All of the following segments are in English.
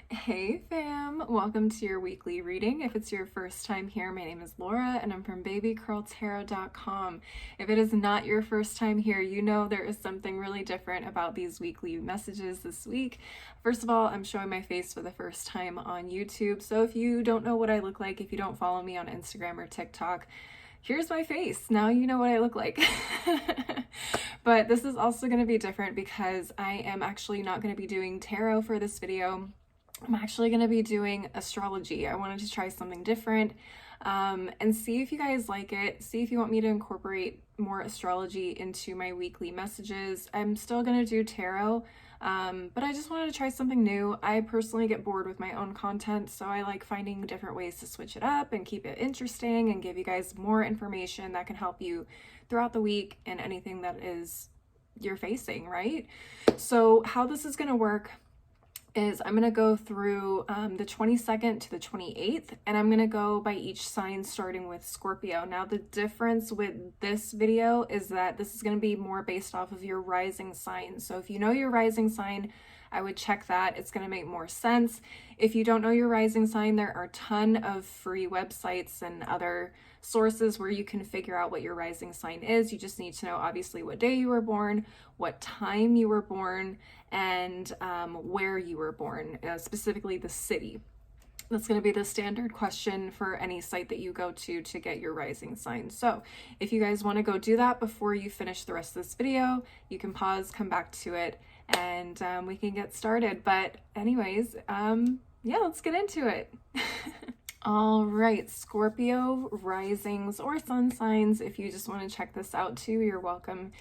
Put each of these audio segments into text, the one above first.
Hey fam, welcome to your weekly reading. If it's your first time here, my name is Laura and I'm from babycurltarot.com. If it is not your first time here, you know there is something really different about these weekly messages this week. First of all, I'm showing my face for the first time on YouTube, so if you don't know what I look like, if you don't follow me on Instagram or TikTok, here's my face. Now you know what I look like. But this is also going to be different because I am actually not going to be doing tarot for this video. I'm actually going to be doing astrology. I wanted to try something different and see if you guys like it. See if you want me to incorporate more astrology into my weekly messages. I'm still going to do tarot, but I just wanted to try something new. I personally get bored with my own content, so I like finding different ways to switch it up and keep it interesting and give you guys more information that can help you throughout the week and anything that is you're facing, right? So how this is going to work is I'm going to go through the 22nd to the 28th, and I'm going to go by each sign starting with Scorpio. Now, the difference with this video is that this is going to be more based off of your rising sign. So if you know your rising sign, I would check that. It's going to make more sense. If you don't know your rising sign, there are a ton of free websites and other sources where you can figure out what your rising sign is. You just need to know, obviously, what day you were born, what time you were born, and where you were born, specifically the city. That's going to be the standard question for any site that you go to get your rising sign. So if you guys want to go do that before you finish the rest of this video, you can pause, come back to it, and we can get started. But anyways, yeah, let's get into it. All right, Scorpio risings or sun signs, if you just want to check this out too, you're welcome.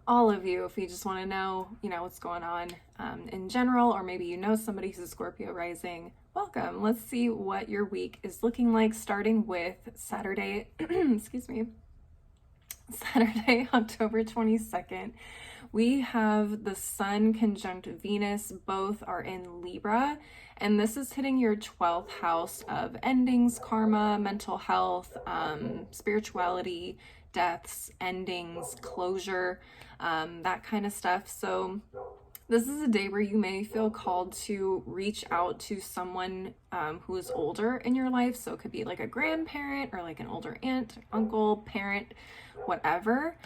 All of you, if you just want to know, what's going on in general, or maybe you know somebody who's a Scorpio rising, welcome. Let's see what your week is looking like, starting with Saturday, excuse me, Saturday, October 22nd. We have the Sun conjunct Venus. Both are in Libra, and this is hitting your 12th house of endings, karma, mental health, spirituality, deaths, endings, closure, that kind of stuff. So this is a day where you may feel called to reach out to someone who is older in your life. So it could be like a grandparent or like an older aunt, uncle, parent, whatever.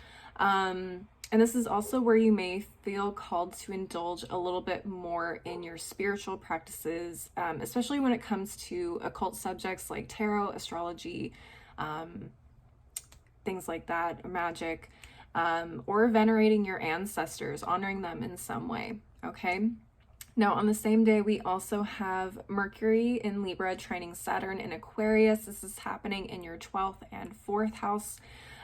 And this is also where you may feel called to indulge a little bit more in your spiritual practices, especially when it comes to occult subjects like tarot, astrology, things like that, magic, or venerating your ancestors, honoring them in some way, okay? Now, on the same day, we also have Mercury in Libra trining Saturn in Aquarius. This is happening in your 12th and 4th house.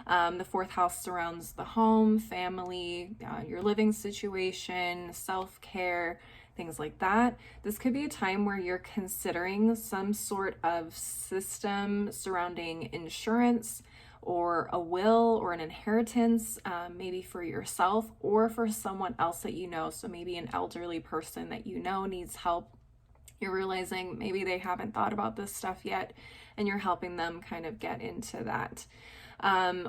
The 4th house surrounds the home, family, your living situation, self-care, things like that. This could be a time where you're considering some sort of system surrounding insurance or a will or an inheritance, maybe for yourself or for someone else that you know. So maybe an elderly person that you know needs help. You're realizing maybe they haven't thought about this stuff yet, and you're helping them kind of get into that.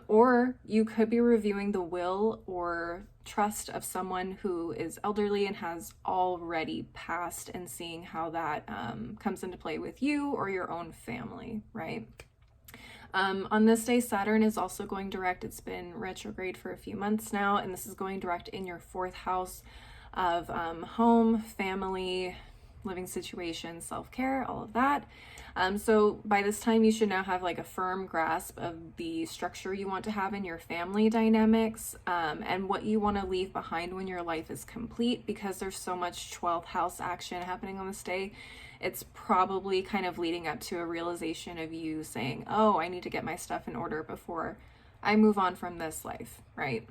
Or you could be reviewing the will or trust of someone who is elderly and has already passed, and seeing how that comes into play with you or your own family, right? On this day, Saturn is also going direct. It's been retrograde for a few months now, and this is going direct in your 4th house of home, family, living situation, self-care, all of that. So by this time, you should now have like a firm grasp of the structure you want to have in your family dynamics, and what you want to leave behind when your life is complete, because there's so much 12th house action happening on this day. It's probably kind of leading up to a realization of you saying, oh, I need to get my stuff in order before I move on from this life, right?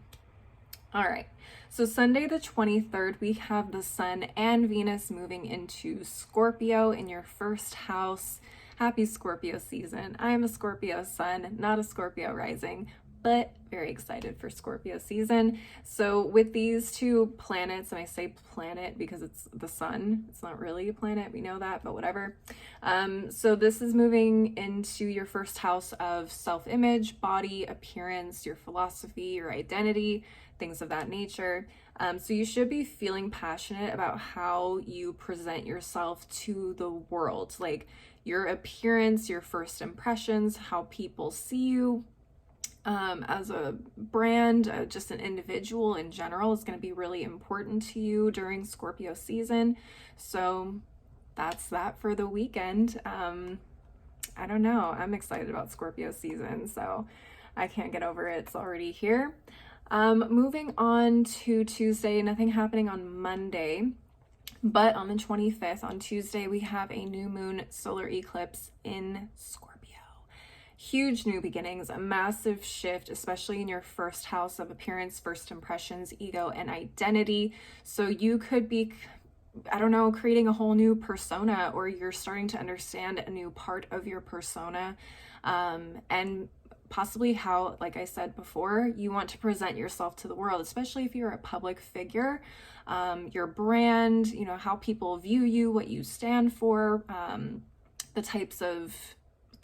All right, so Sunday the 23rd, we have the Sun and Venus moving into Scorpio in your 1st house. Happy Scorpio season. I'm a Scorpio sun, not a Scorpio rising, but very excited for Scorpio season. So with these two planets, and I say planet because it's the sun, it's not really a planet, we know that, but whatever. So this is moving into your 1st house of self-image, body, appearance, your philosophy, your identity, things of that nature. So you should be feeling passionate about how you present yourself to the world, like your appearance, your first impressions, how people see you as a brand, just an individual in general is going to be really important to you during Scorpio season. So that's that for the weekend. I don't know. I'm excited about Scorpio season, so I can't get over it. It's already here. Moving on to Tuesday, nothing happening on Monday, but on the 25th, on Tuesday, we have a new moon solar eclipse in Scorpio. Huge new beginnings, a massive shift, especially in your first house of appearance, first impressions, ego, and identity. So you could be, I don't know, creating a whole new persona, or you're starting to understand a new part of your persona, and possibly how, like I said before, you want to present yourself to the world, especially if you're a public figure, your brand, you know, how people view you, what you stand for, the types of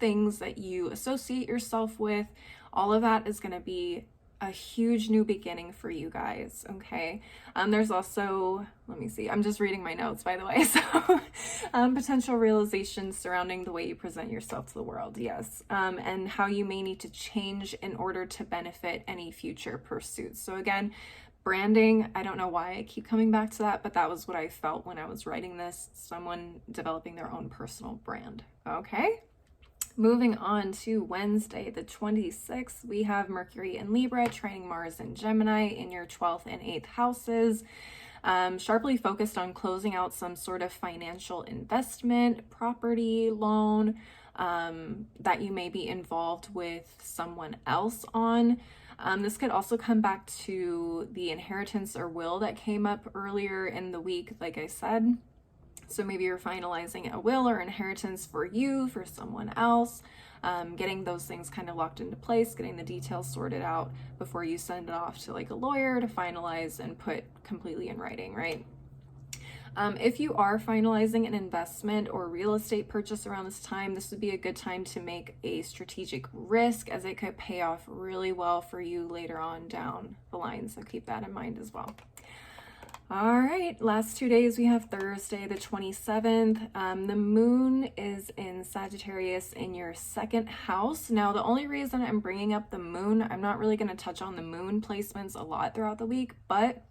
things that you associate yourself with. All of that is going to be a huge new beginning for you guys. Okay. There's also, let me see, I'm just reading my notes, by the way. So potential realizations surrounding the way you present yourself to the world. Yes. And how you may need to change in order to benefit any future pursuits. So again, branding, I don't know why I keep coming back to that, but that was what I felt when I was writing this. Someone developing their own personal brand. Okay. Moving on to Wednesday, the 26th, we have Mercury in Libra, trining Mars in Gemini in your 12th and 8th houses. Sharply focused on closing out some sort of financial investment, property, loan, that you may be involved with someone else on. This could also come back to the inheritance or will that came up earlier in the week, like I said. So maybe you're finalizing a will or inheritance for you, for someone else, getting those things kind of locked into place, getting the details sorted out before you send it off to like a lawyer to finalize and put completely in writing, right? If you are finalizing an investment or real estate purchase around this time, this would be a good time to make a strategic risk, as it could pay off really well for you later on down the line. So keep that in mind as well. All right, last 2 days we have Thursday the 27th. The moon is in Sagittarius in your second house. Now, the only reason I'm bringing up the moon, I'm not really going to touch on the moon placements a lot throughout the week, but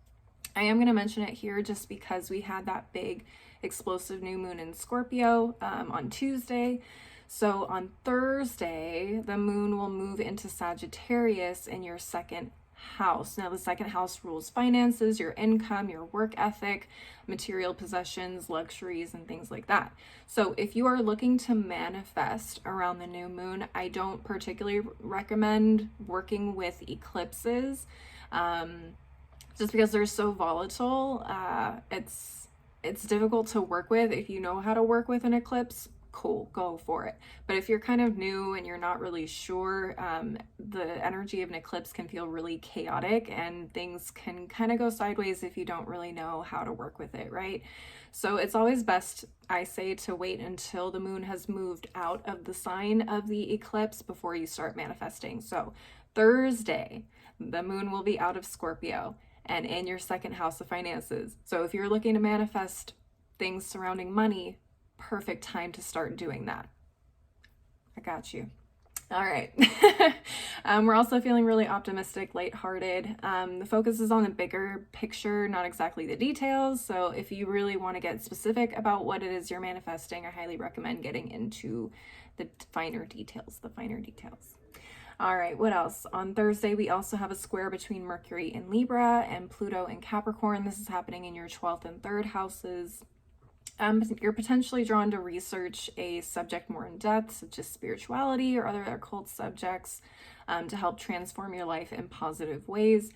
I am going to mention it here just because we had that big explosive new moon in Scorpio on Tuesday. So on Thursday, the moon will move into Sagittarius in your second house. Now, the second house rules finances, your income, your work ethic, material possessions, luxuries, and things like that. So if you are looking to manifest around the new moon, I don't particularly recommend working with eclipses, just because they're so volatile. It's difficult to work with. If you know how to work with an eclipse, cool, go for it. But if you're kind of new and you're not really sure, the energy of an eclipse can feel really chaotic and things can kind of go sideways if you don't really know how to work with it, right? So it's always best, I say, to wait until the moon has moved out of the sign of the eclipse before you start manifesting. So Thursday, the moon will be out of Scorpio and in your second house of finances. So if you're looking to manifest things surrounding money, perfect time to start doing that. I got you. All right. We're also feeling really optimistic, lighthearted. The focus is on the bigger picture, not exactly the details. So if you really want to get specific about what it is you're manifesting, I highly recommend getting into the finer details, All right, what else? On Thursday, we also have a square between Mercury in Libra and Pluto in Capricorn. This is happening in your 12th and 3rd houses. You're potentially drawn to research a subject more in depth, such as spirituality or other occult subjects, to help transform your life in positive ways.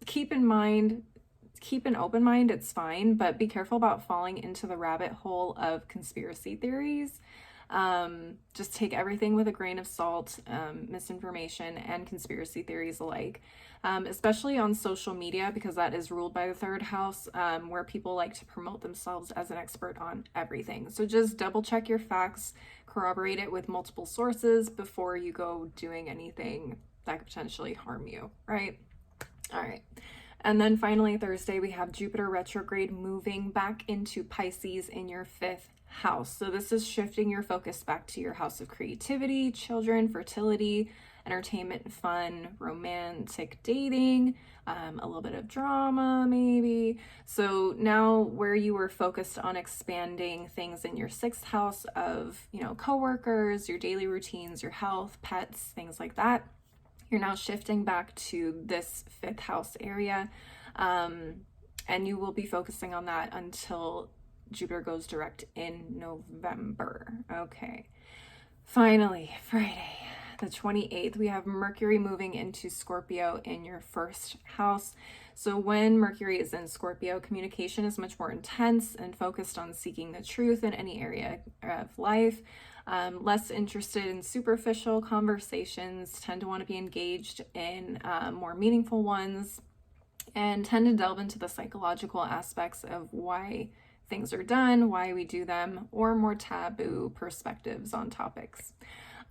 Keep an open mind, it's fine, but be careful about falling into the rabbit hole of conspiracy theories. Just take everything with a grain of salt, misinformation and conspiracy theories alike, especially on social media, because that is ruled by the 3rd house, where people like to promote themselves as an expert on everything. So just double check your facts, corroborate it with multiple sources before you go doing anything that could potentially harm you, right? All right. And then finally, Thursday, we have Jupiter retrograde moving back into Pisces in your 5th house. So this is shifting your focus back to your house of creativity, children, fertility, entertainment, fun, romantic dating, a little bit of drama maybe. So now where you were focused on expanding things in your 6th house of, coworkers, your daily routines, your health, pets, things like that, you're now shifting back to this 5th house area. And you will be focusing on that until Jupiter goes direct in November. Okay. Finally, Friday, the 28th, we have Mercury moving into Scorpio in your 1st house. So when Mercury is in Scorpio, communication is much more intense and focused on seeking the truth in any area of life. Less interested in superficial conversations, tend to want to be engaged in more meaningful ones, and tend to delve into the psychological aspects of why things are done, why we do them, or more taboo perspectives on topics.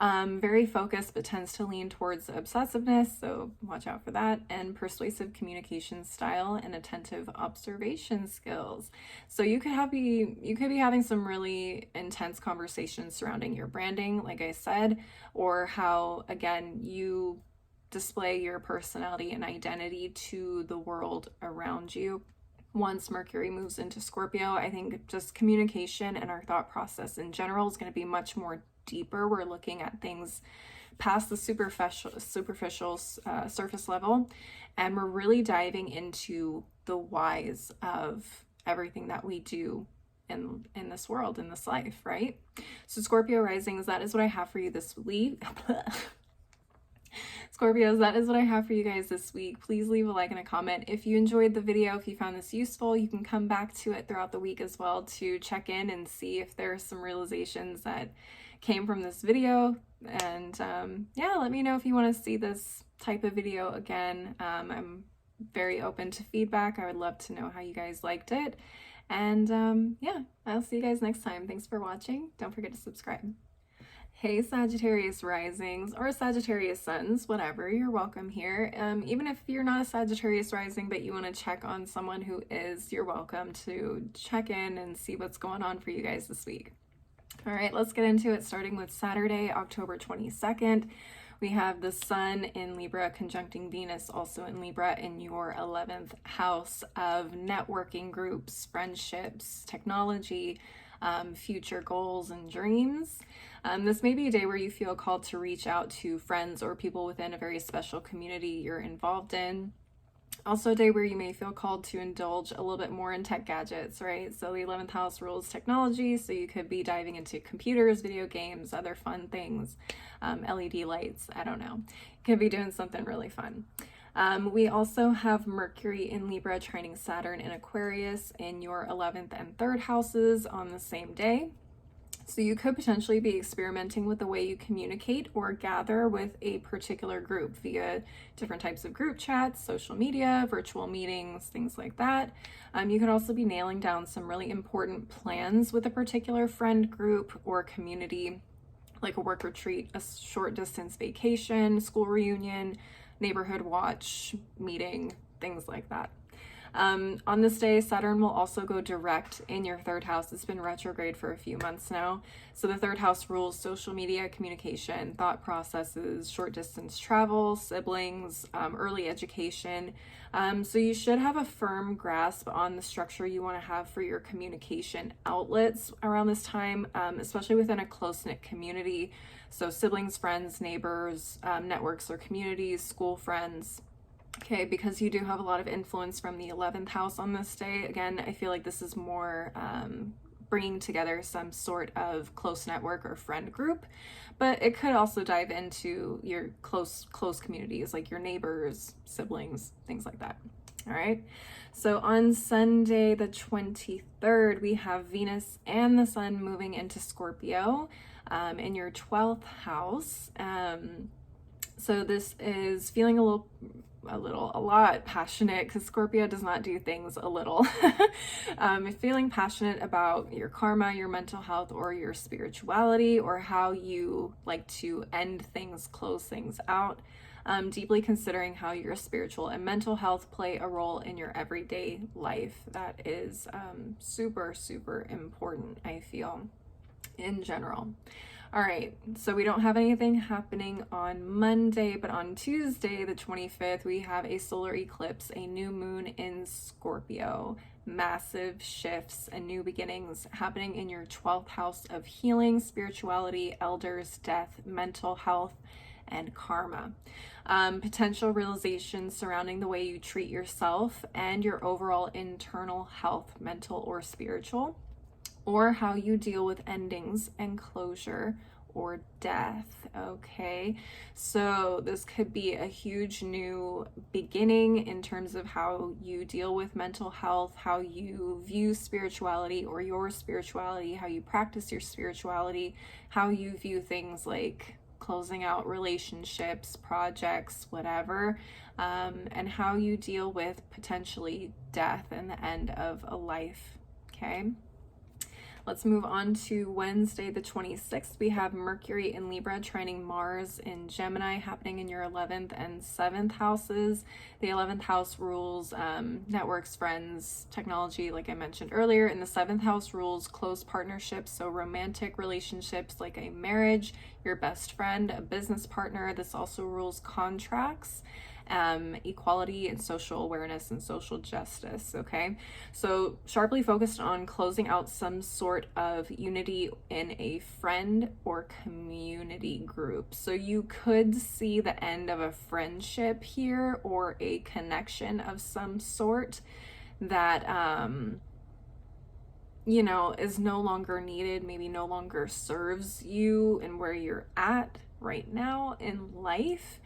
Very focused, but tends to lean towards obsessiveness, so watch out for that, and persuasive communication style and attentive observation skills. So you could be having some really intense conversations surrounding your branding, like I said, or how, again, you display your personality and identity to the world around you. Once Mercury moves into Scorpio, I think just communication and our thought process in general is going to be much more deeper. We're looking at things past the superficial surface level, and we're really diving into the whys of everything that we do in this world, in this life, right? So Scorpio risings, that is what I have for you this week. Scorpios, that is what I have for you guys this week. Please leave a like and a comment if you enjoyed the video. If you found this useful, you can come back to it throughout the week as well to check in and see if there are some realizations that came from this video. And yeah, let me know if you want to see this type of video again. I'm very open to feedback. I would love to know how you guys liked it. And yeah, I'll see you guys next time. Thanks for watching. Don't forget to subscribe. Hey Sagittarius risings or Sagittarius suns, whatever, you're welcome here. Even if you're not a Sagittarius rising but you want to check on someone who is, you're welcome to check in and see what's going on for you guys this week. All right, let's get into it, starting with Saturday, October 22nd. We have the Sun in Libra conjuncting Venus, also in Libra, in your 11th house of networking groups, friendships, technology, future goals and dreams. This may be a day where you feel called to reach out to friends or people within a very special community you're involved in. Also a day where you may feel called to indulge a little bit more in tech gadgets, right? So the 11th house rules technology, so you could be diving into computers, video games, other fun things, LED lights, I don't know. You could be doing something really fun. We also have Mercury in Libra trining Saturn in Aquarius in your 11th and 3rd houses on the same day. So you could potentially be experimenting with the way you communicate or gather with a particular group via different types of group chats, social media, virtual meetings, things like that. You could also be nailing down some really important plans with a particular friend group or community, like a work retreat, a short distance vacation, school reunion, neighborhood watch, meeting, things like that. On this day, Saturn will also go direct in your 3rd house. It's been retrograde for a few months now. So the 3rd house rules social media, communication, thought processes, short distance travel, siblings, early education. So you should have a firm grasp on the structure you want to have for your communication outlets around this time, especially within a close-knit community. So siblings, friends, neighbors, networks or communities, school friends. Okay, because you do have a lot of influence from the 11th house on this day. Again, I feel like this is more bringing together some sort of close network or friend group, but it could also dive into your close communities, like your neighbors, siblings, things like that. All right, so on Sunday the 23rd, we have Venus and the Sun moving into Scorpio in your 12th house. So this is feeling a lot passionate, because Scorpio does not do things a little. Feeling passionate about your karma, your mental health, or your spirituality, or how you like to end things, close things out. deeply considering how your spiritual and mental health play a role in your everyday life. That is super, super important, I feel, in general. All right, so we don't have anything happening on Monday, but on Tuesday, the 25th, we have a solar eclipse, a new moon in Scorpio, massive shifts and new beginnings happening in your 12th house of healing, spirituality, elders, death, mental health, and karma. Potential realizations surrounding the way you treat yourself and your overall internal health, mental or spiritual, or how you deal with endings and closure or death. Okay, so this could be a huge new beginning in terms of how you deal with mental health, how you view spirituality or your spirituality, how you practice your spirituality, how you view things like closing out relationships, projects, whatever, and how you deal with potentially death and the end of a life. Okay. Let's move on to Wednesday, the 26th. We have Mercury in Libra trining Mars in Gemini happening in your 11th and 7th houses. The 11th house rules networks, friends, technology, like I mentioned earlier. And the 7th house rules close partnerships, so romantic relationships like a marriage, your best friend, a business partner. This also rules contracts, equality and social awareness and social justice. Okay, so sharply focused on closing out some sort of unity in a friend or community group. So you could see the end of a friendship here or a connection of some sort that you know, is no longer needed, maybe no longer serves you and where you're at right now in life.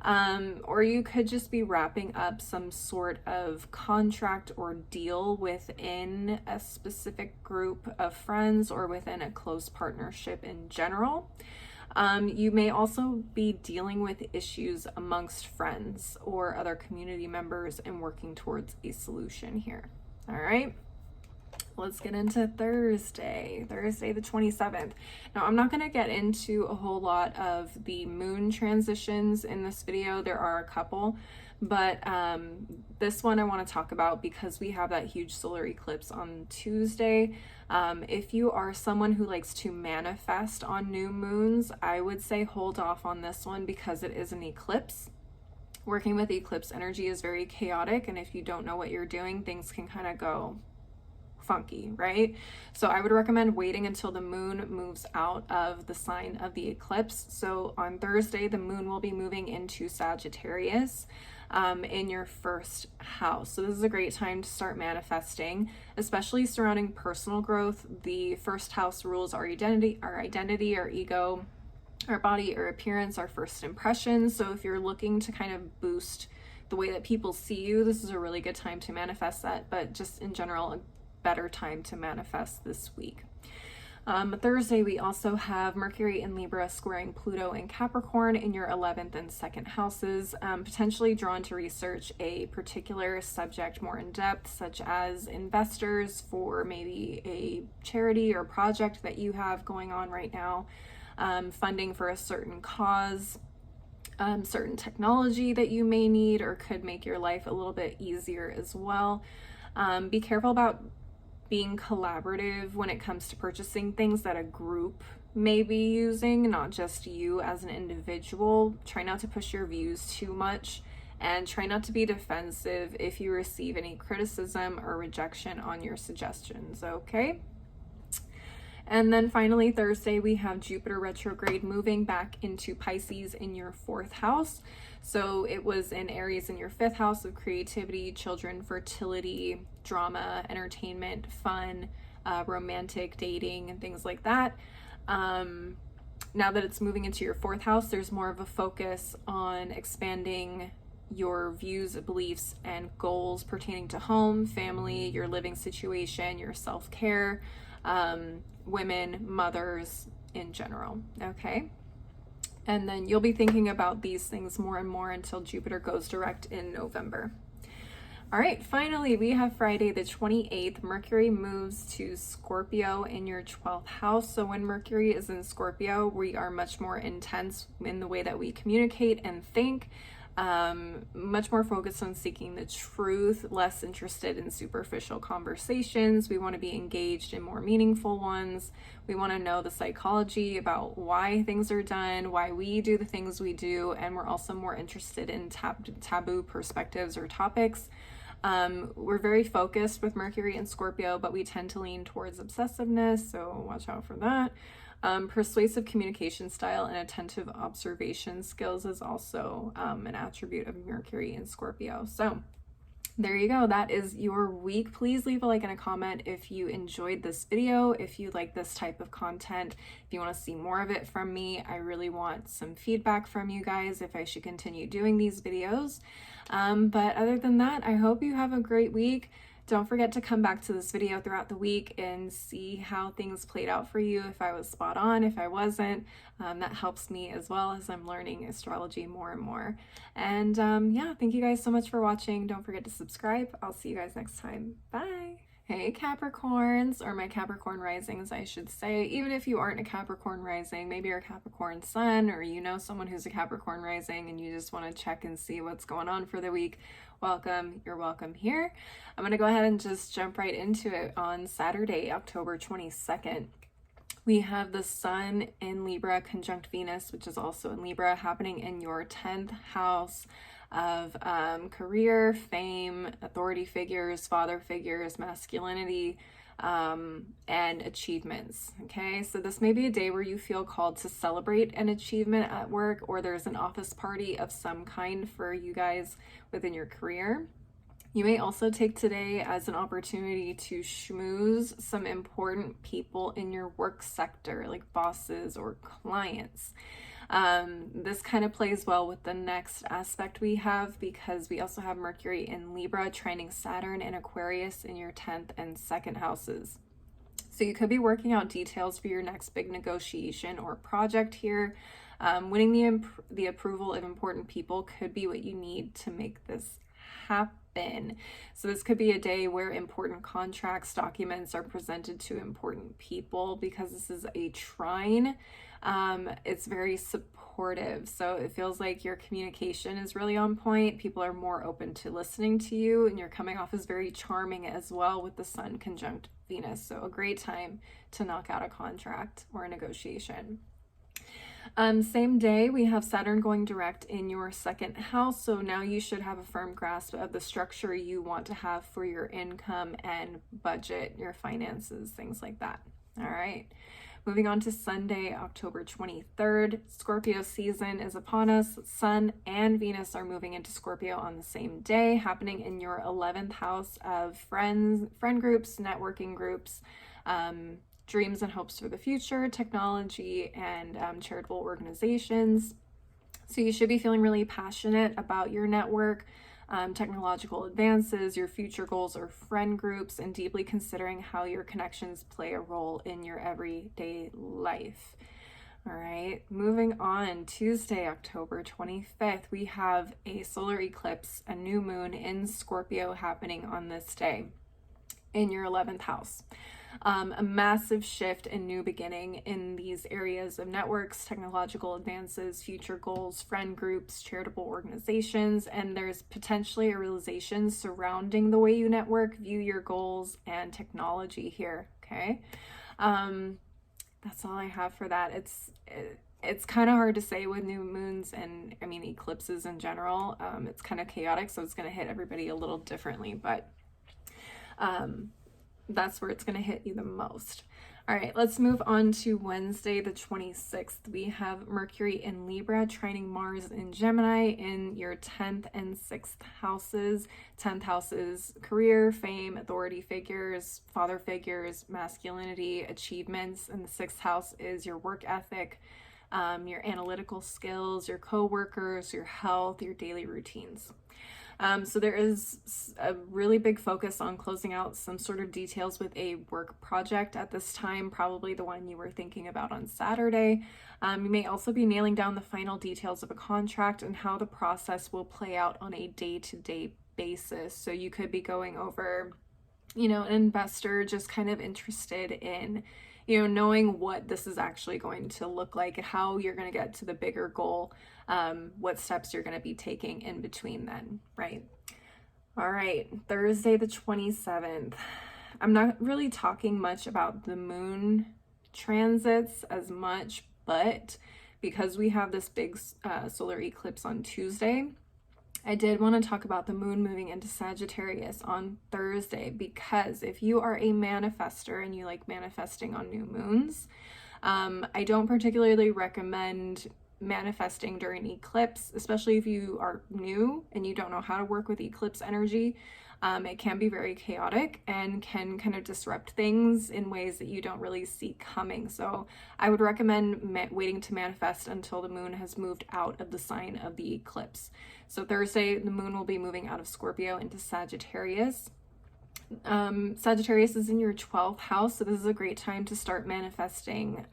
Or you could just be wrapping up some sort of contract or deal within a specific group of friends or within a close partnership in general. You may also be dealing with issues amongst friends or other community members and working towards a solution here. All right. Let's get into Thursday the 27th. Now, I'm not going to get into a whole lot of the moon transitions in this video. There are a couple, but this one I want to talk about because we have that huge solar eclipse on Tuesday. If you are someone who likes to manifest on new moons, I would say hold off on this one because it is an eclipse. Working with eclipse energy is very chaotic, and if you don't know what you're doing, things can kind of go funky, right? So I would recommend waiting until the moon moves out of the sign of the eclipse. So on Thursday, the moon will be moving into Sagittarius in your first house. So this is a great time to start manifesting, especially surrounding personal growth. The first house rules our identity, our ego, our body, our appearance, our first impressions. So if you're looking to kind of boost the way that people see you, this is a really good time to manifest that, but just in general, better time to manifest this week. Thursday, we also have Mercury in Libra squaring Pluto in Capricorn in your 11th and 2nd houses, potentially drawn to research a particular subject more in depth, such as investors for maybe a charity or project that you have going on right now, funding for a certain cause, certain technology that you may need or could make your life a little bit easier as well. Be careful about being collaborative when it comes to purchasing things that a group may be using, not just you as an individual. Try not to push your views too much and try not to be defensive if you receive any criticism or rejection on your suggestions, okay? And then finally, Thursday, we have Jupiter retrograde moving back into Pisces in your 4th house. So it was in Aries in your 5th house of creativity, children, fertility, drama, entertainment, fun, romantic dating, and things like that. Now that it's moving into your 4th house, there's more of a focus on expanding your views, beliefs, and goals pertaining to home, family, your living situation, your self-care, women, mothers in general, okay? And then you'll be thinking about these things more and more until Jupiter goes direct in November. All right, finally, we have Friday the 28th. Mercury moves to Scorpio in your 12th house. So when Mercury is in Scorpio, we are much more intense in the way that we communicate and think. Much more focused on seeking the truth, less interested in superficial conversations. We want to be engaged in more meaningful ones. We want to know the psychology about why things are done, why we do the things we do, and we're also more interested in taboo perspectives or topics. We're very focused with Mercury and Scorpio, but we tend to lean towards obsessiveness, so watch out for that. Persuasive communication style and attentive observation skills is also an attribute of Mercury in Scorpio. So there you go. That is your week. Please leave a like and a comment if you enjoyed this video, if you like this type of content, if you want to see more of it from me. I really want some feedback from you guys if I should continue doing these videos. But other than that, I hope you have a great week. Don't forget to come back to this video throughout the week and see how things played out for you, if I was spot on, if I wasn't. That helps me as well as I'm learning astrology more and more. And yeah, thank you guys so much for watching. Don't forget to subscribe. I'll see you guys next time. Bye. Hey Capricorns, or my Capricorn risings, I should say. Even if you aren't a Capricorn rising, maybe you're a Capricorn sun, or you know someone who's a Capricorn rising and you just want to check and see what's going on for the week. Welcome, you're welcome here. I'm going to go ahead and just jump right into it. On Saturday, October 22nd, we have the Sun in Libra conjunct Venus, which is also in Libra, happening in your 10th house of career, fame, authority figures, father figures, masculinity, and achievements. Okay, so this may be a day where you feel called to celebrate an achievement at work, or there's an office party of some kind for you guys within your career. You may also take today as an opportunity to schmooze some important people in your work sector, like bosses or clients. This kind of plays well with the next aspect we have, because we also have Mercury in Libra trining Saturn in Aquarius in your 10th and 2nd houses. So you could be working out details for your next big negotiation or project here. Winning the approval of important people could be what you need to make this happen. So this could be a day where important contracts, documents are presented to important people. Because this is a trine, it's very supportive. So it feels like your communication is really on point. People are more open to listening to you, and you're coming off as very charming as well with the Sun conjunct Venus. So a great time to knock out a contract or a negotiation. Same day, we have Saturn going direct in your 2nd house. So now you should have a firm grasp of the structure you want to have for your income and budget, your finances, things like that. All right. Moving on to Sunday, October 23rd, Scorpio season is upon us. Sun and Venus are moving into Scorpio on the same day, happening in your 11th house of friend groups, networking groups, dreams and hopes for the future, technology, and charitable organizations. So you should be feeling really passionate about your network, technological advances, your future goals or friend groups, and deeply considering how your connections play a role in your everyday life. All right, moving on, Tuesday, October 25th, we have a solar eclipse, a new moon in Scorpio happening on this day in your 11th house. A massive shift and new beginning in these areas of networks, technological advances, future goals, friend groups, charitable organizations, and there's potentially a realization surrounding the way you network, view your goals, and technology here. Okay, that's all I have for that. It's kind of hard to say with new moons and I mean eclipses in general. It's kind of chaotic, so it's going to hit everybody a little differently, but that's where it's going to hit you the most. All right, let's move on to Wednesday, the 26th. We have Mercury in Libra trining Mars in Gemini in your 10th and 6th houses. 10th house is career, fame, authority figures, father figures, masculinity, achievements, and the 6th house is your work ethic, your analytical skills, your coworkers, your health, your daily routines. So there is a really big focus on closing out some sort of details with a work project at this time, probably the one you were thinking about on Saturday. You may also be nailing down the final details of a contract and how the process will play out on a day-to-day basis. So you could be going over, you know, an investor just kind of interested in, you know, knowing what this is actually going to look like, how you're going to get to the bigger goal, what steps you're going to be taking in between then, right? All right, Thursday the 27th. I'm not really talking much about the moon transits as much, but because we have this big solar eclipse on Tuesday, I did want to talk about the moon moving into Sagittarius on Thursday, because if you are a manifester and you like manifesting on new moons, I don't particularly recommend manifesting during eclipse, especially if you are new and you don't know how to work with eclipse energy. It can be very chaotic and can kind of disrupt things in ways that you don't really see coming. So I would recommend waiting to manifest until the moon has moved out of the sign of the eclipse. So Thursday, the moon will be moving out of Scorpio into Sagittarius. Sagittarius is in your 12th house, so this is a great time to start manifesting,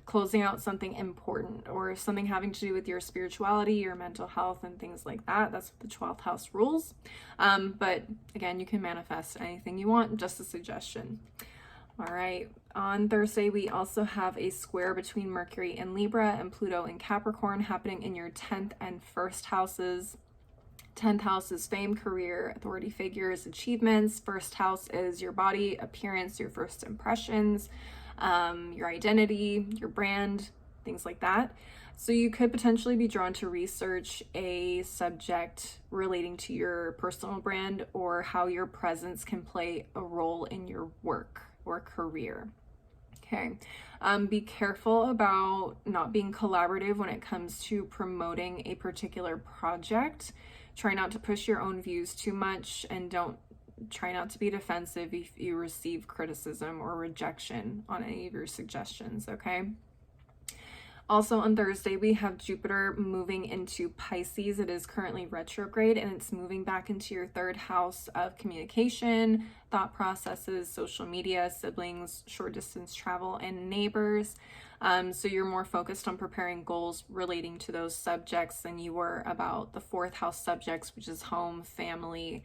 closing out something important or something having to do with your spirituality, your mental health, and things like that. That's what the 12th house rules. But again, you can manifest anything you want, just a suggestion. All right, on Thursday, we also have a square between Mercury in Libra and Pluto in Capricorn happening in your 10th and 1st houses. 10th house is fame, career, authority figures, achievements. 1st house is your body, appearance, your first impressions, your identity, your brand, things like that. So you could potentially be drawn to research a subject relating to your personal brand or how your presence can play a role in your work or career. Okay. Be careful about not being collaborative when it comes to promoting a particular project. Try not to push your own views too much, and try not to be defensive if you receive criticism or rejection on any of your suggestions, okay? Also on Thursday, we have Jupiter moving into Pisces. It is currently retrograde, and it's moving back into your 3rd house of communication, thought processes, social media, siblings, short distance travel, and neighbors. So you're more focused on preparing goals relating to those subjects than you were about the 4th house subjects, which is home, family,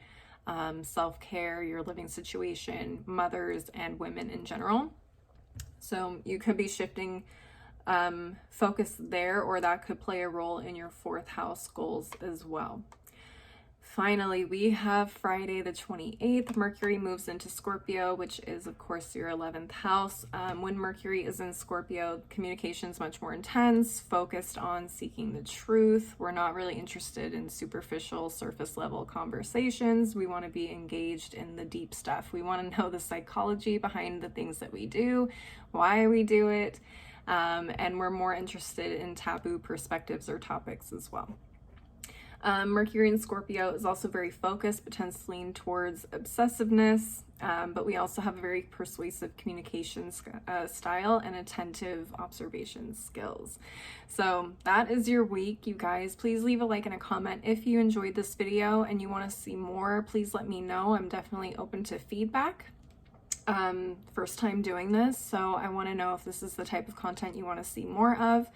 self-care, your living situation, mothers, and women in general. So you could be shifting focus there, or that could play a role in your 4th house goals as well. Finally, we have Friday the 28th. Mercury moves into Scorpio, which is of course your 11th house. When Mercury is in Scorpio, communication is much more intense, focused on seeking the truth. We're not really interested in superficial, surface level conversations. We want to be engaged in the deep stuff. We want to know the psychology behind the things that we do, why we do it, and we're more interested in taboo perspectives or topics as well. Mercury in Scorpio is also very focused, but tends to lean towards obsessiveness, but we also have a very persuasive communication style and attentive observation skills. So that is your week, you guys. Please leave a like and a comment if you enjoyed this video and you want to see more. Please let me know. I'm definitely open to feedback. First time doing this, so I want to know if this is the type of content you want to see more of.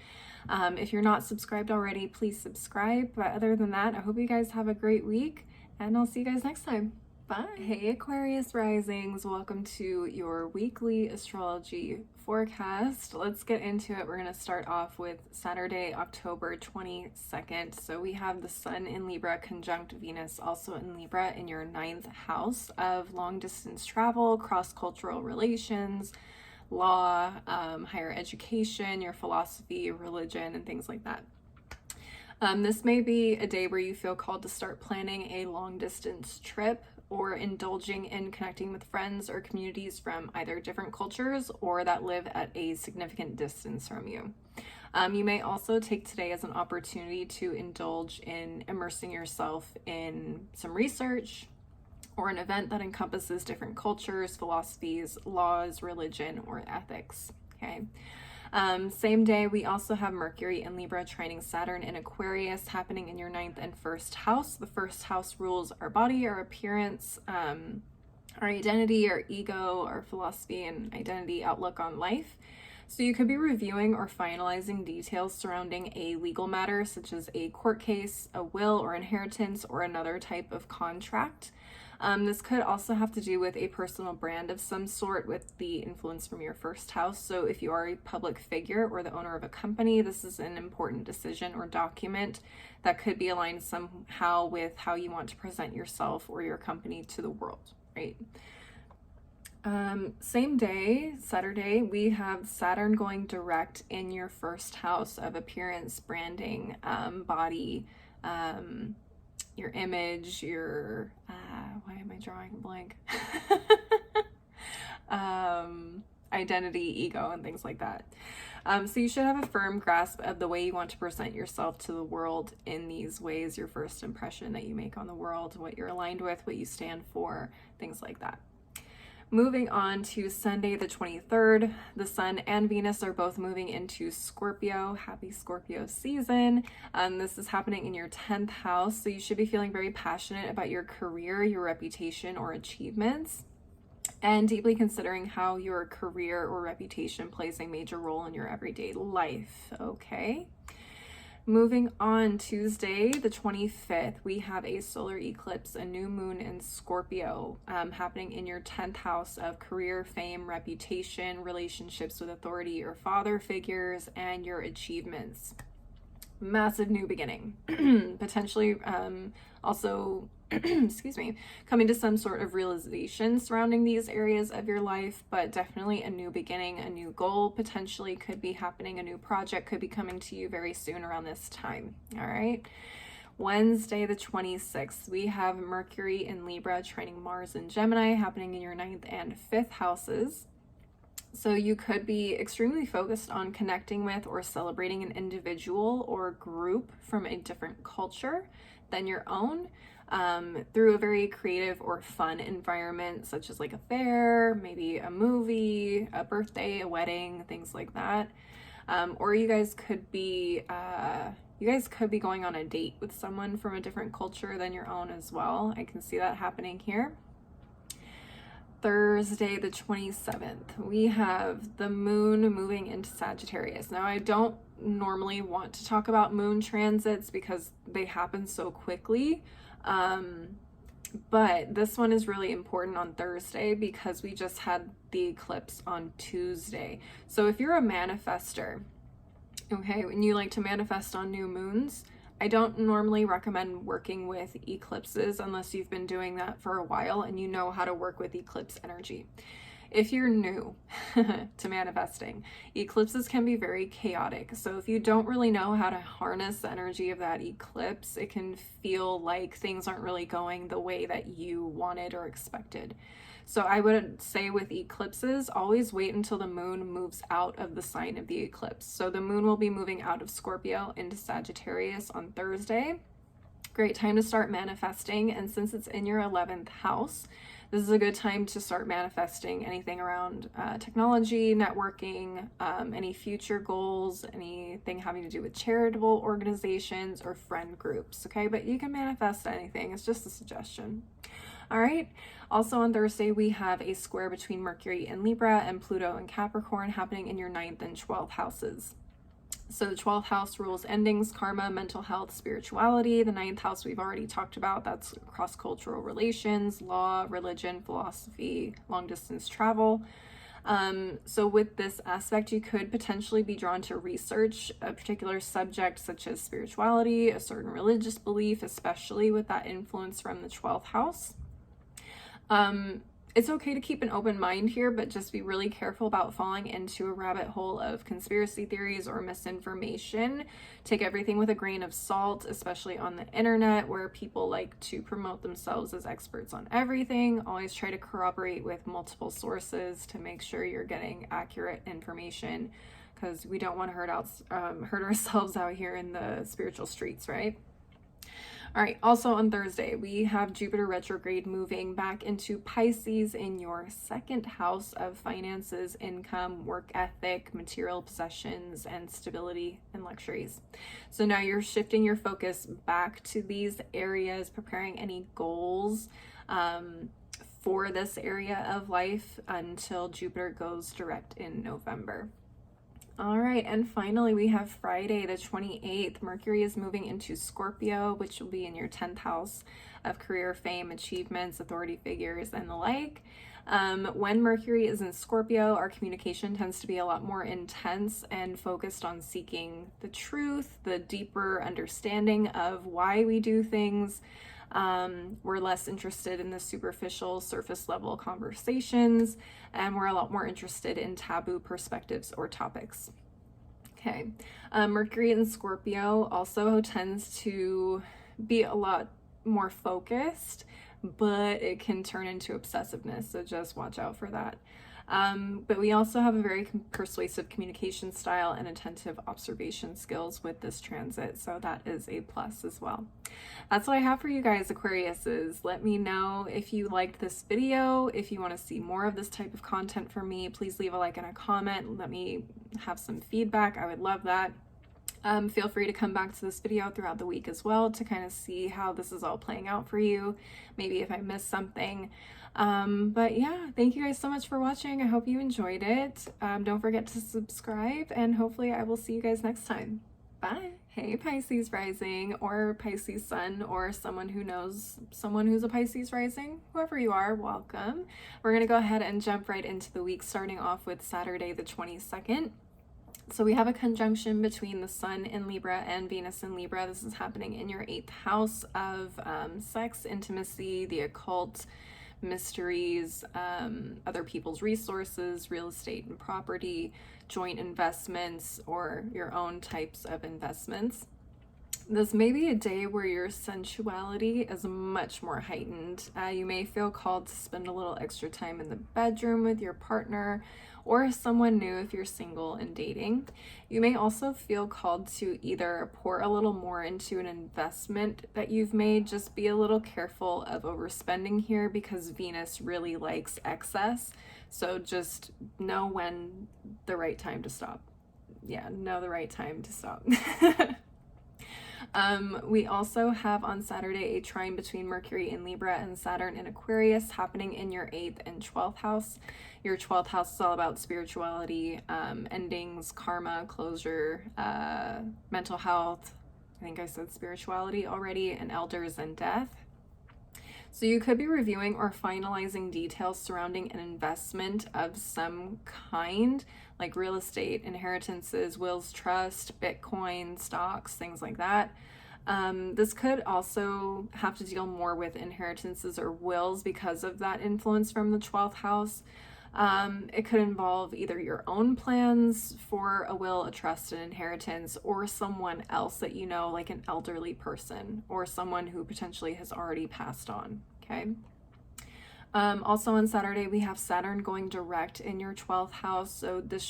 If you're not subscribed already, please subscribe. But other than that, I hope you guys have a great week, and I'll see you guys next time. Bye. Hey Aquarius risings, welcome to your weekly astrology forecast. Let's get into it. We're going to start off with Saturday, October 22nd. So we have the Sun in Libra conjunct Venus also in Libra in your 9th house of long distance travel, cross-cultural relations, law, higher education, your philosophy, religion, and things like that. This may be a day where you feel called to start planning a long distance trip or indulging in connecting with friends or communities from either different cultures or that live at a significant distance from you. You may also take today as an opportunity to indulge in immersing yourself in some research or an event that encompasses different cultures, philosophies, laws, religion, or ethics, okay? Same day, we also have Mercury in Libra trining Saturn in Aquarius happening in your 9th and 1st house. The 1st house rules our body, our appearance, our identity, our ego, our philosophy, and identity outlook on life. So you could be reviewing or finalizing details surrounding a legal matter, such as a court case, a will or inheritance, or another type of contract. This could also have to do with a personal brand of some sort with the influence from your first house. So if you are a public figure or the owner of a company, this is an important decision or document that could be aligned somehow with how you want to present yourself or your company to the world, right? Same day, Saturday, we have Saturn going direct in your first house of appearance, branding, body, your image, your, why am I drawing a blank? Identity, ego, and things like that. So you should have a firm grasp of the way you want to present yourself to the world in these ways, your first impression that you make on the world, what you're aligned with, what you stand for, things like that. Moving on to Sunday the 23rd, the Sun and Venus are both moving into Scorpio. Happy Scorpio season. This is happening in your 10th house, so you should be feeling very passionate about your career, your reputation, or achievements, and deeply considering how your career or reputation plays a major role in your everyday life, okay? Moving on, Tuesday, the 25th, we have a solar eclipse, a new moon in Scorpio, happening in your 10th house of career, fame, reputation, relationships with authority or father figures, and your achievements. Massive new beginning. Potentially also excuse me, coming to some sort of realization surrounding these areas of your life, but definitely a new beginning, a new goal potentially could be happening, a new project could be coming to you very soon around this time. All right. Wednesday the 26th, we have Mercury in Libra trining Mars in Gemini, happening in your 9th and 5th houses. So you could be extremely focused on connecting with or celebrating an individual or group from a different culture than your own, through a very creative or fun environment, such as like a fair, maybe a movie, a birthday, a wedding, things like that. Or you guys could be going on a date with someone from a different culture than your own as well. I can see that happening here. Thursday the 27th, we have the moon moving into Sagittarius. Now, I don't normally want to talk about moon transits because they happen so quickly, but this one is really important on Thursday because we just had the eclipse on Tuesday. So if you're a manifester, okay, and you like to manifest on new moons, I don't normally recommend working with eclipses unless you've been doing that for a while and you know how to work with eclipse energy. If you're new to manifesting, eclipses can be very chaotic. So if you don't really know how to harness the energy of that eclipse, it can feel like things aren't really going the way that you wanted or expected. So I would say with eclipses, always wait until the moon moves out of the sign of the eclipse. So the moon will be moving out of Scorpio into Sagittarius on Thursday. Great time to start manifesting. And since it's in your 11th house, this is a good time to start manifesting anything around technology, networking, any future goals, anything having to do with charitable organizations or friend groups, okay? But you can manifest anything. It's just a suggestion. All right. Also on Thursday, we have a square between Mercury in Libra and Pluto in Capricorn happening in your 9th and 12th houses. So the 12th house rules endings, karma, mental health, spirituality. The 9th house we've already talked about. That's cross-cultural relations, law, religion, philosophy, long-distance travel. So with this aspect, you could potentially be drawn to research a particular subject such as spirituality, a certain religious belief, especially with that influence from the 12th house. It's okay to keep an open mind here, but just be really careful about falling into a rabbit hole of conspiracy theories or misinformation. Take everything with a grain of salt, especially on the internet where people like to promote themselves as experts on everything. Always try to corroborate with multiple sources to make sure you're getting accurate information, because we don't want to hurt ourselves out here in the spiritual streets, right? All right, also on Thursday, we have Jupiter retrograde moving back into Pisces in your 2nd house of finances, income, work ethic, material possessions, and stability and luxuries. So now you're shifting your focus back to these areas, preparing any goals for this area of life until Jupiter goes direct in November. All right, and finally we have Friday the 28th. Mercury is moving into Scorpio, which will be in your 10th house of career, fame, achievements, authority figures, and the like. When Mercury is in Scorpio, our communication tends to be a lot more intense and focused on seeking the truth, the deeper understanding of why we do things. We're less interested in the superficial, surface level conversations, and we're a lot more interested in taboo perspectives or topics. Okay, Mercury in Scorpio also tends to be a lot more focused, but it can turn into obsessiveness, so just watch out for that. But we also have a very persuasive communication style and attentive observation skills with this transit, so that is a plus as well. That's what I have for you guys, Aquariuses. Let me know if you liked this video. If you want to see more of this type of content from me, please leave a like and a comment. Let me have some feedback. I would love that. Feel free to come back to this video throughout the week as well to kind of see how this is all playing out for you. Maybe if I missed something. But yeah, thank you guys so much for watching. I hope you enjoyed it. Don't forget to subscribe, and hopefully I will see you guys next time. Bye. Hey, Pisces rising or Pisces sun, or someone who knows someone who's a Pisces rising, whoever you are, welcome. We're going to go ahead and jump right into the week, starting off with Saturday the 22nd. So we have a conjunction between the Sun in Libra and Venus in Libra. This is happening in your 8th house of sex, intimacy, the occult, mysteries, other people's resources, real estate and property, joint investments, or your own types of investments. This may be a day where your sensuality is much more heightened. You may feel called to spend a little extra time in the bedroom with your partner or someone new if you're single and dating. You may also feel called to either pour a little more into an investment that you've made. Just be a little careful of overspending here because Venus really likes excess. So just know when the right time to stop. Yeah, know the right time to stop. We also have on Saturday a trine between Mercury in Libra and Saturn in Aquarius happening in your 8th and 12th house. Your 12th house is all about spirituality, endings, karma, closure, mental health. I think I said spirituality already, and elders and death. So you could be reviewing or finalizing details surrounding an investment of some kind, like real estate, inheritances, wills, trust, Bitcoin, stocks, things like that. This could also have to deal more with inheritances or wills because of that influence from the 12th house. It could involve either your own plans for a will, a trust, an inheritance, or someone else that you know, like an elderly person or someone who potentially has already passed on, okay? Also on Saturday, we have Saturn going direct in your 12th house, so this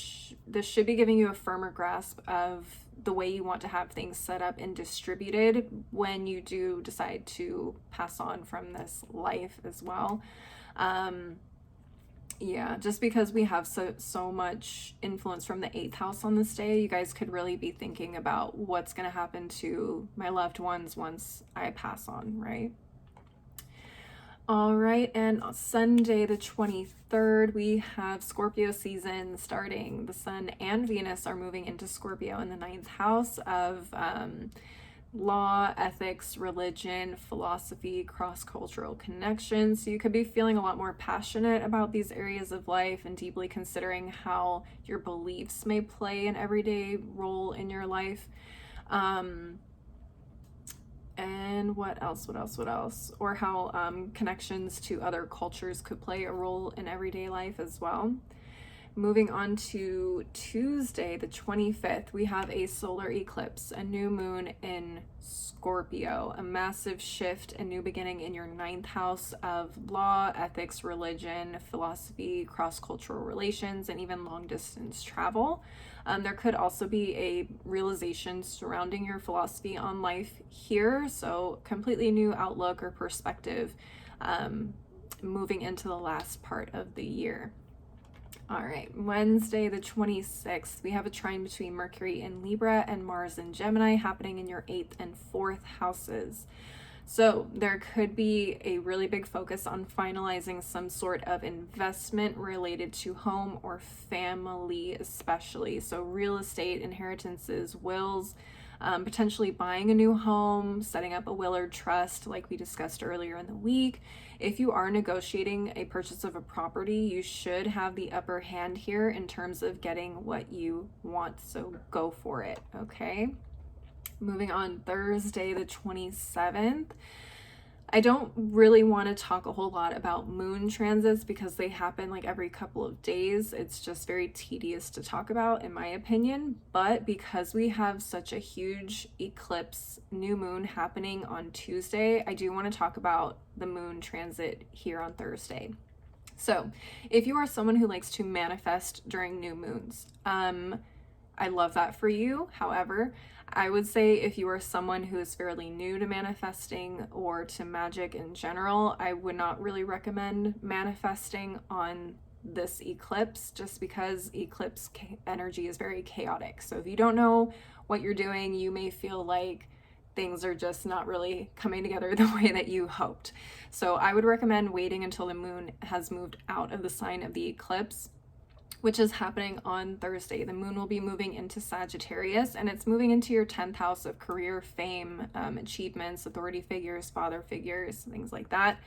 should be giving you a firmer grasp of the way you want to have things set up and distributed when you do decide to pass on from this life as well. Yeah, just because we have so much influence from the 8th house on this day, you guys could really be thinking about what's going to happen to my loved ones once I pass on, right? All right, and on Sunday the 23rd, we have Scorpio season starting. The Sun and Venus are moving into Scorpio in the 9th house of law, ethics, religion, philosophy, cross-cultural connections. So you could be feeling a lot more passionate about these areas of life and deeply considering how your beliefs may play an everyday role in your life. And what else? Or how connections to other cultures could play a role in everyday life as well. Moving on to Tuesday, the 25th, we have a solar eclipse, a new moon in Scorpio, a massive shift, a new beginning in your 9th house of law, ethics, religion, philosophy, cross-cultural relations, and even long-distance travel. There could also be a realization surrounding your philosophy on life here, so completely new outlook or perspective moving into the last part of the year. All right, Wednesday the 26th, we have a trine between Mercury in Libra and Mars in Gemini happening in your 8th and 4th houses. So there could be a really big focus on finalizing some sort of investment related to home or family, especially. So real estate, inheritances, wills, potentially buying a new home, setting up a will or trust like we discussed earlier in the week. If you are negotiating a purchase of a property, you should have the upper hand here in terms of getting what you want. So go for it, okay? Moving on, Thursday the 27th. I don't really want to talk a whole lot about moon transits because they happen like every couple of days. It's just very tedious to talk about, in my opinion. But because we have such a huge eclipse new moon happening on Tuesday, I do want to talk about the moon transit here on Thursday. So if you are someone who likes to manifest during new moons, I love that for you. However, I would say if you are someone who is fairly new to manifesting or to magic in general, I would not really recommend manifesting on this eclipse just because eclipse energy is very chaotic. So if you don't know what you're doing, you may feel like things are just not really coming together the way that you hoped. So I would recommend waiting until the moon has moved out of the sign of the eclipse, which is happening on Thursday. The moon will be moving into Sagittarius, and it's moving into your 10th house of career, fame, achievements, authority figures, father figures, things like that.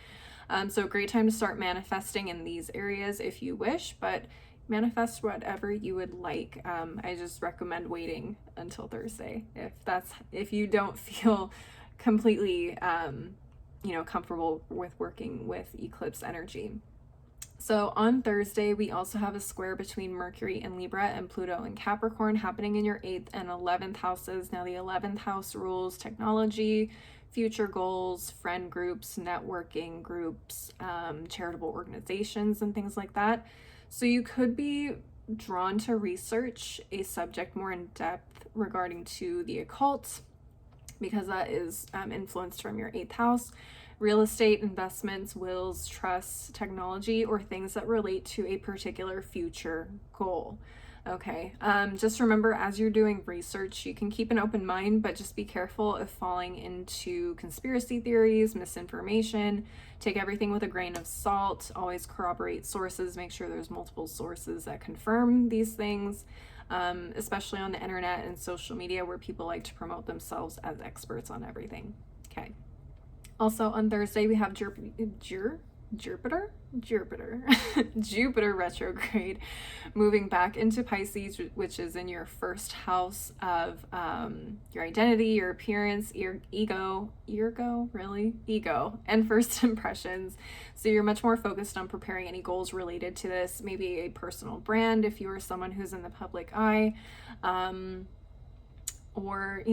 So a great time to start manifesting in these areas if you wish, but manifest whatever you would like. I just recommend waiting until Thursday if you don't feel completely comfortable with working with eclipse energy. So on Thursday, we also have a square between Mercury and Libra and Pluto and Capricorn happening in your 8th and 11th houses. Now the 11th house rules technology, future goals, friend groups, networking groups, charitable organizations, and things like that. So you could be drawn to research a subject more in depth regarding to the occult, because that is influenced from your 8th house. Real estate, investments, wills, trusts, technology, or things that relate to a particular future goal. Okay, just remember as you're doing research, you can keep an open mind, but just be careful of falling into conspiracy theories, misinformation. Take everything with a grain of salt. Always corroborate sources. Make sure there's multiple sources that confirm these things, especially on the internet and social media where people like to promote themselves as experts on everything. Okay. Also on Thursday, we have Jupiter retrograde moving back into Pisces, which is in your first house of your identity, your appearance, your ego, and first impressions. So you're much more focused on preparing any goals related to this, maybe a personal brand if you are someone who's in the public eye. Or,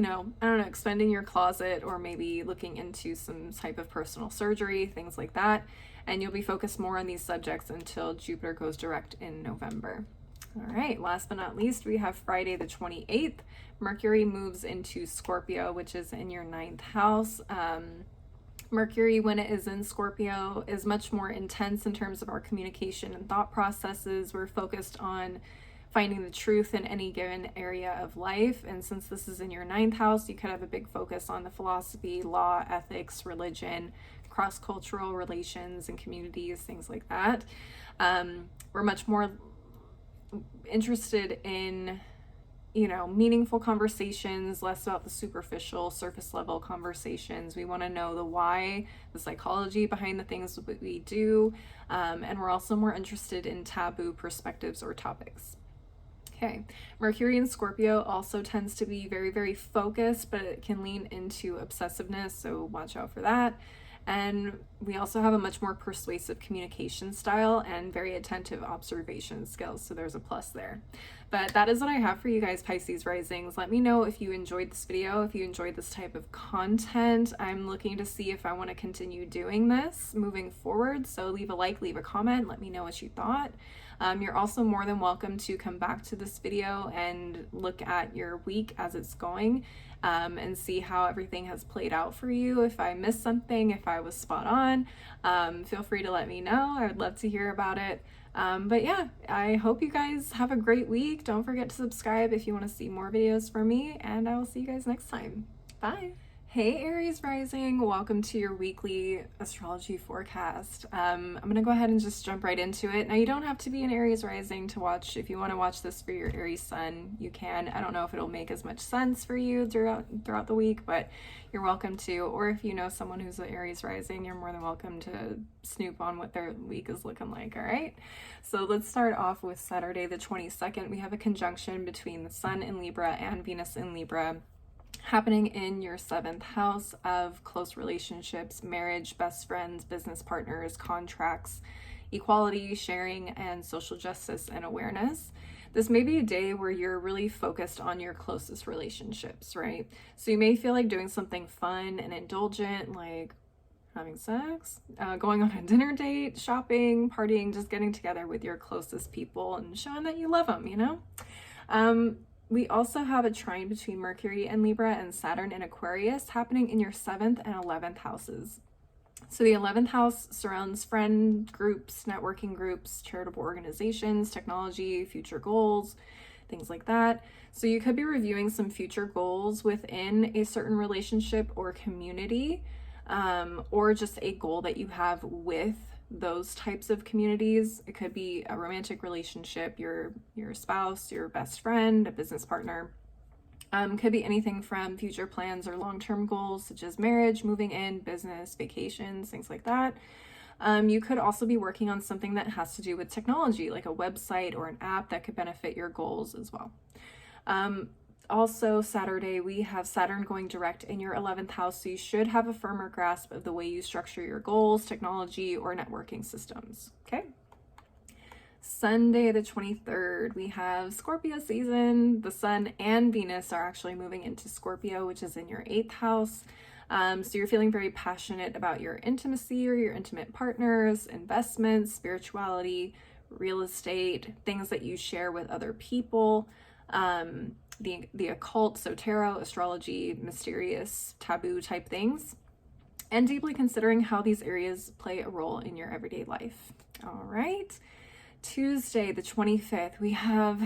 expanding your closet, or maybe looking into some type of personal surgery, things like that. And you'll be focused more on these subjects until Jupiter goes direct in November. All right, last but not least, we have Friday the 28th. Mercury moves into Scorpio, which is in your 9th house. Mercury, when it is in Scorpio, is much more intense in terms of our communication and thought processes. We're focused on finding the truth in any given area of life. And since this is in your 9th house, you could have a big focus on the philosophy, law, ethics, religion, cross-cultural relations and communities, things like that. We're much more interested in, meaningful conversations, less about the superficial, surface level conversations. We want to know the why, the psychology behind the things that we do. And we're also more interested in taboo perspectives or topics. Okay, Mercury in Scorpio also tends to be very, very focused, but it can lean into obsessiveness, so watch out for that. And we also have a much more persuasive communication style and very attentive observation skills, so there's a plus there. But that is what I have for you guys, Pisces risings. Let me know if you enjoyed this video, if you enjoyed this type of content. I'm looking to see if I want to continue doing this moving forward, so leave a like, leave a comment, let me know what you thought. You're also more than welcome to come back to this video and look at your week as it's going, and see how everything has played out for you. If I missed something, if I was spot on, feel free to let me know. I would love to hear about it. But yeah, I hope you guys have a great week. Don't forget to subscribe if you want to see more videos from me, and I will see you guys next time. Bye. Hey Aries rising, welcome to your weekly astrology forecast. I'm going to go ahead and just jump right into it. Now you don't have to be an Aries rising to watch. If you want to watch this for your Aries sun, you can. I don't know if it'll make as much sense for you throughout the week, but you're welcome to. Or if you know someone who's an Aries rising, you're more than welcome to snoop on what their week is looking like, all right? So let's start off with Saturday the 22nd. We have a conjunction between the Sun in Libra and Venus in Libra, happening in your 7th house of close relationships, marriage, best friends, business partners, contracts, equality, sharing, and social justice and awareness. This may be a day where you're really focused on your closest relationships, right? So you may feel like doing something fun and indulgent, like having sex, going on a dinner date, shopping, partying, just getting together with your closest people and showing that you love them, you know? We also have a trine between Mercury and Libra and Saturn in Aquarius happening in your 7th and 11th houses. So the 11th house surrounds friend groups, networking groups, charitable organizations, technology, future goals, things like that. So you could be reviewing some future goals within a certain relationship or community, or just a goal that you have with those types of communities. It could be a romantic relationship, your spouse, your best friend, a business partner. Could be anything from future plans or long-term goals such as marriage, moving in, business, vacations, things like that. You could also be working on something that has to do with technology, like a website or an app that could benefit your goals as well. Also, Saturday, we have Saturn going direct in your 11th house, so you should have a firmer grasp of the way you structure your goals, technology, or networking systems, okay? Sunday, the 23rd, we have Scorpio season. The Sun and Venus are actually moving into Scorpio, which is in your 8th house. So you're feeling very passionate about your intimacy or your intimate partners, investments, spirituality, real estate, things that you share with other people. The occult, so tarot, astrology, mysterious, taboo type things, and deeply considering how these areas play a role in your everyday life. All right. Tuesday, the 25th, we have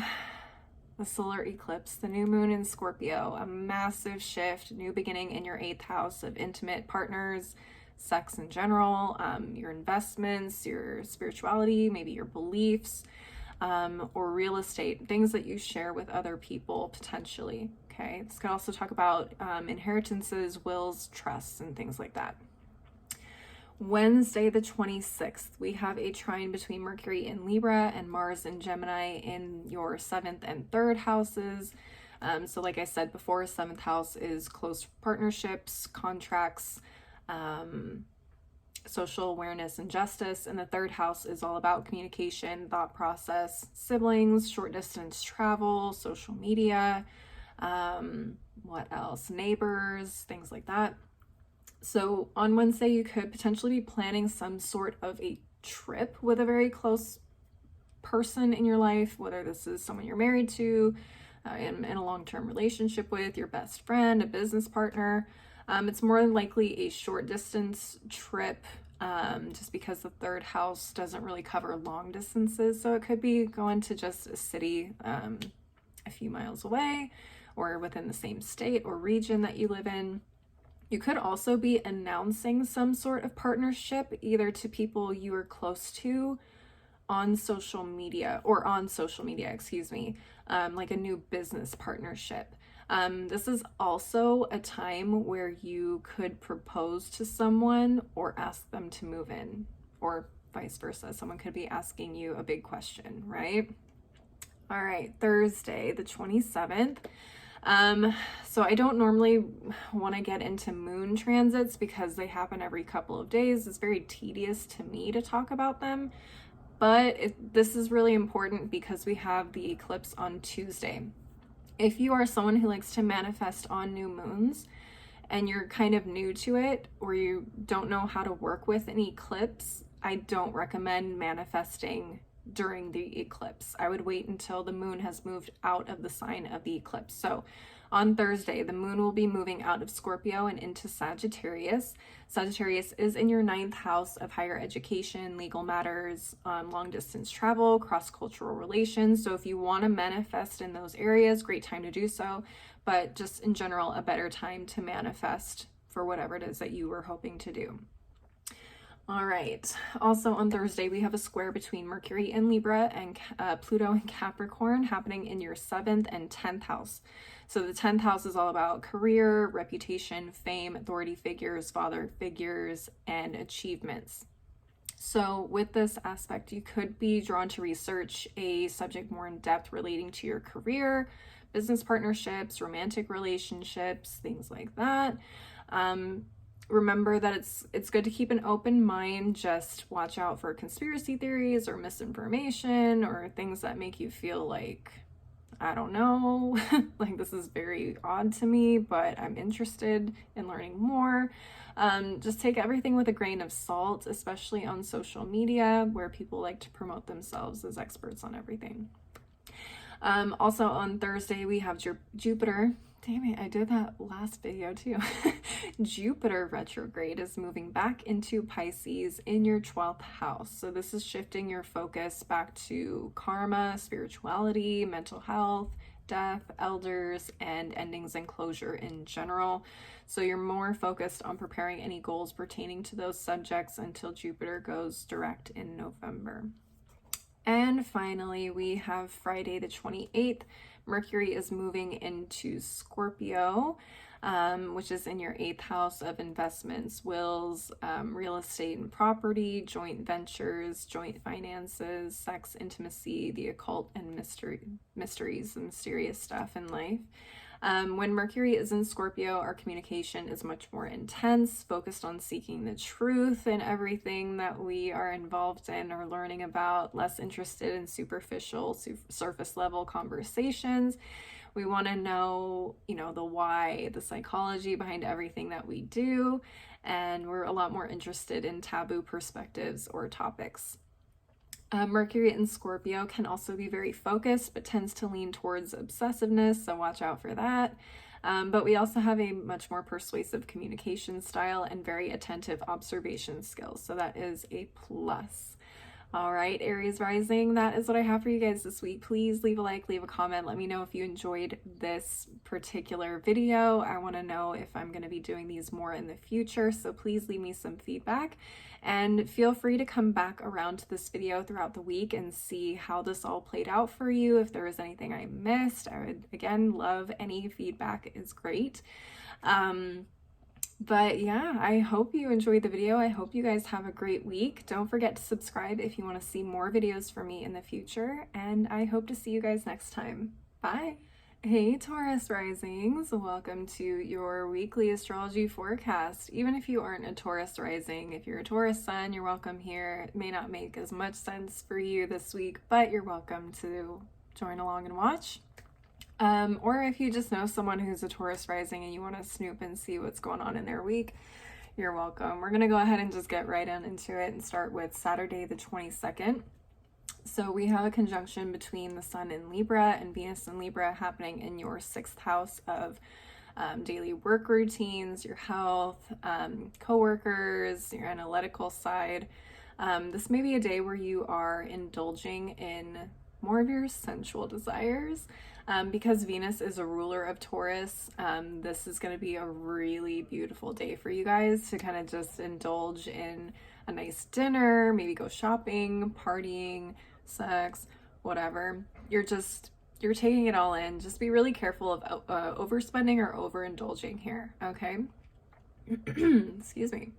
the solar eclipse, the new moon in Scorpio, a massive shift, new beginning in your 8th house of intimate partners, sex in general, your investments, your spirituality, maybe your beliefs, or real estate, things that you share with other people potentially, okay? This could also talk about inheritances, wills, trusts, and things like that. Wednesday, the 26th, we have a trine between Mercury in Libra and Mars in Gemini in your 7th and 3rd houses. So like I said before, 7th house is close partnerships, contracts, social awareness and justice, and the 3rd house is all about communication, thought process, siblings, short distance travel, social media, what else, neighbors, things like that. So on Wednesday, you could potentially be planning some sort of a trip with a very close person in your life, whether this is someone you're married to, in a long-term relationship with, your best friend, a business partner. It's more likely a short distance trip, just because the 3rd house doesn't really cover long distances. So it could be going to just a city a few miles away, or within the same state or region that you live in. You could also be announcing some sort of partnership, either to people you are close to on social media, like a new business partnership. This is also a time where you could propose to someone or ask them to move in, or vice versa. Someone could be asking you a big question, right? All right, Thursday, the 27th. So I don't normally want to get into moon transits because they happen every couple of days. It's very tedious to me to talk about them, but this is really important because we have the eclipse on Tuesday. If you are someone who likes to manifest on new moons and you're kind of new to it, or you don't know how to work with an eclipse, I don't recommend manifesting during the eclipse. I would wait until the moon has moved out of the sign of the eclipse. So on Thursday, the moon will be moving out of Scorpio and into Sagittarius. Sagittarius is in your 9th house of higher education, legal matters, long distance travel, cross-cultural relations. So if you want to manifest in those areas, great time to do so. But just in general, a better time to manifest for whatever it is that you were hoping to do. All right. Also on Thursday, we have a square between Mercury in Libra and Pluto in Capricorn happening in your 7th and 10th house. So the 10th house is all about career, reputation, fame, authority figures, father figures, and achievements. So with this aspect, you could be drawn to research a subject more in depth relating to your career, business partnerships, romantic relationships, things like that. Remember that it's good to keep an open mind. Just watch out for conspiracy theories or misinformation or things that make you feel like, I don't know, like this is very odd to me, but I'm interested in learning more. Just take everything with a grain of salt, especially on social media where people like to promote themselves as experts on everything. Also on Thursday, we have Jupiter. Damn it, I did that last video too. Jupiter retrograde is moving back into Pisces in your 12th house. So this is shifting your focus back to karma, spirituality, mental health, death, elders, and endings and closure in general. So you're more focused on preparing any goals pertaining to those subjects until Jupiter goes direct in November. And finally, we have Friday the 28th. Mercury is moving into Scorpio, which is in your 8th house of investments, wills, real estate and property, joint ventures, joint finances, sex, intimacy, the occult, and mysteries, and mysterious stuff in life. When Mercury is in Scorpio, our communication is much more intense, focused on seeking the truth in everything that we are involved in or learning about, less interested in superficial, surface level conversations. We want to know, the why, the psychology behind everything that we do, and we're a lot more interested in taboo perspectives or topics. Mercury in Scorpio can also be very focused, but tends to lean towards obsessiveness, so watch out for that. But we also have a much more persuasive communication style and very attentive observation skills, so that is a plus. All right, Aries rising, that is what I have for you guys this week. Please leave a like, leave a comment. Let me know if you enjoyed this particular video. I want to know if I'm going to be doing these more in the future, so please leave me some feedback. And feel free to come back around to this video throughout the week and see how this all played out for you. If there was anything I missed, I would, again, love any feedback is great. But yeah, I hope you enjoyed the video. I hope you guys have a great week. Don't forget to subscribe if you want to see more videos from me in the future. And I hope to see you guys next time. Bye. Hey Taurus risings, welcome to your weekly astrology forecast. Even if you aren't a Taurus rising, if you're a Taurus sun, you're welcome here. It may not make as much sense for you this week, but you're welcome to join along and watch. Or if you just know someone who's a Taurus rising and you want to snoop and see what's going on in their week, you're welcome. We're going to go ahead and just get right on into it and start with Saturday the 22nd. So we have a conjunction between the Sun in Libra and Venus in Libra happening in your 6th house of daily work routines, your health, coworkers, your analytical side. This may be a day where you are indulging in more of your sensual desires. Because Venus is a ruler of Taurus, this is going to be a really beautiful day for you guys to kind of just indulge in a nice dinner, maybe go shopping, partying, sex, whatever. You're taking it all in. Just be really careful of overspending or overindulging here, okay? Excuse me.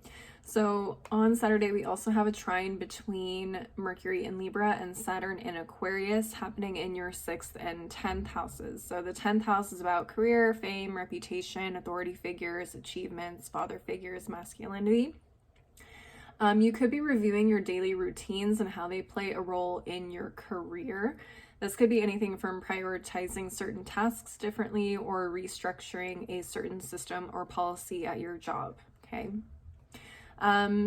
So on Saturday, we also have a trine between Mercury in Libra and Saturn in Aquarius happening in your 6th and 10th houses. So the 10th house is about career, fame, reputation, authority figures, achievements, father figures, masculinity. You could be reviewing your daily routines and how they play a role in your career. This could be anything from prioritizing certain tasks differently or restructuring a certain system or policy at your job, okay?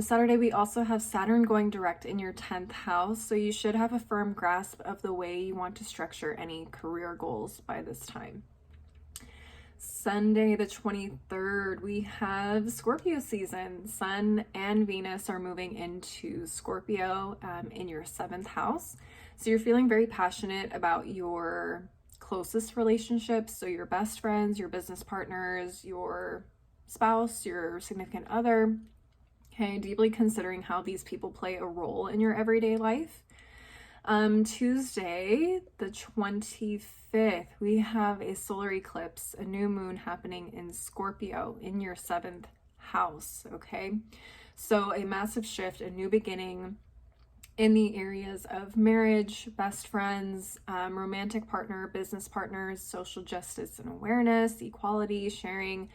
Saturday, we also have Saturn going direct in your 10th house, so you should have a firm grasp of the way you want to structure any career goals by this time. Sunday the 23rd, we have Scorpio season. Sun and Venus are moving into Scorpio in your 7th house. So you're feeling very passionate about your closest relationships, so your best friends, your business partners, your spouse, your significant other. Okay, deeply considering how these people play a role in your everyday life. Tuesday, the 25th, we have a solar eclipse, a new moon happening in Scorpio in your 7th house, okay? So a massive shift, a new beginning in the areas of marriage, best friends, romantic partner, business partners, social justice and awareness, equality, sharing,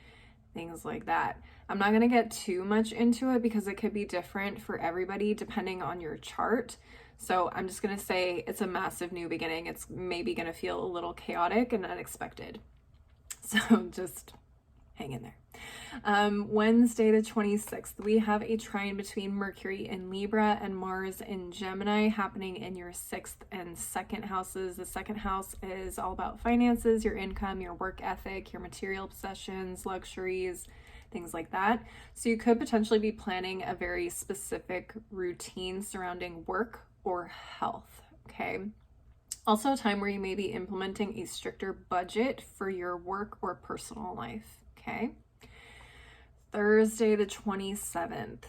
things like that. I'm not going to get too much into it because it could be different for everybody depending on your chart. So I'm just going to say it's a massive new beginning. It's maybe going to feel a little chaotic and unexpected. So just hang in there. Wednesday the 26th, we have a trine between Mercury in Libra and Mars in Gemini happening in your 6th and 2nd houses. The 2nd house is all about finances, your income, your work ethic, your material possessions, luxuries, things like that. So you could potentially be planning a very specific routine surrounding work or health, okay? Also a time where you may be implementing a stricter budget for your work or personal life, okay? Thursday the 27th.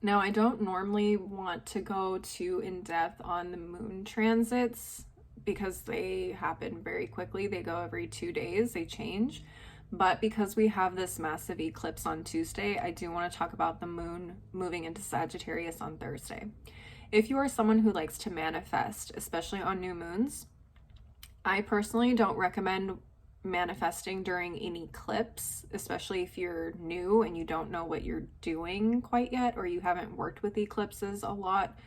Now, I don't normally want to go too in depth on the moon transits because they happen very quickly. They go every 2 days, they change. But because we have this massive eclipse on Tuesday, I do want to talk about the moon moving into Sagittarius on Thursday. If you are someone who likes to manifest, especially on new moons, I personally don't recommend manifesting during an eclipse, especially if you're new and you don't know what you're doing quite yet, or you haven't worked with eclipses a lot.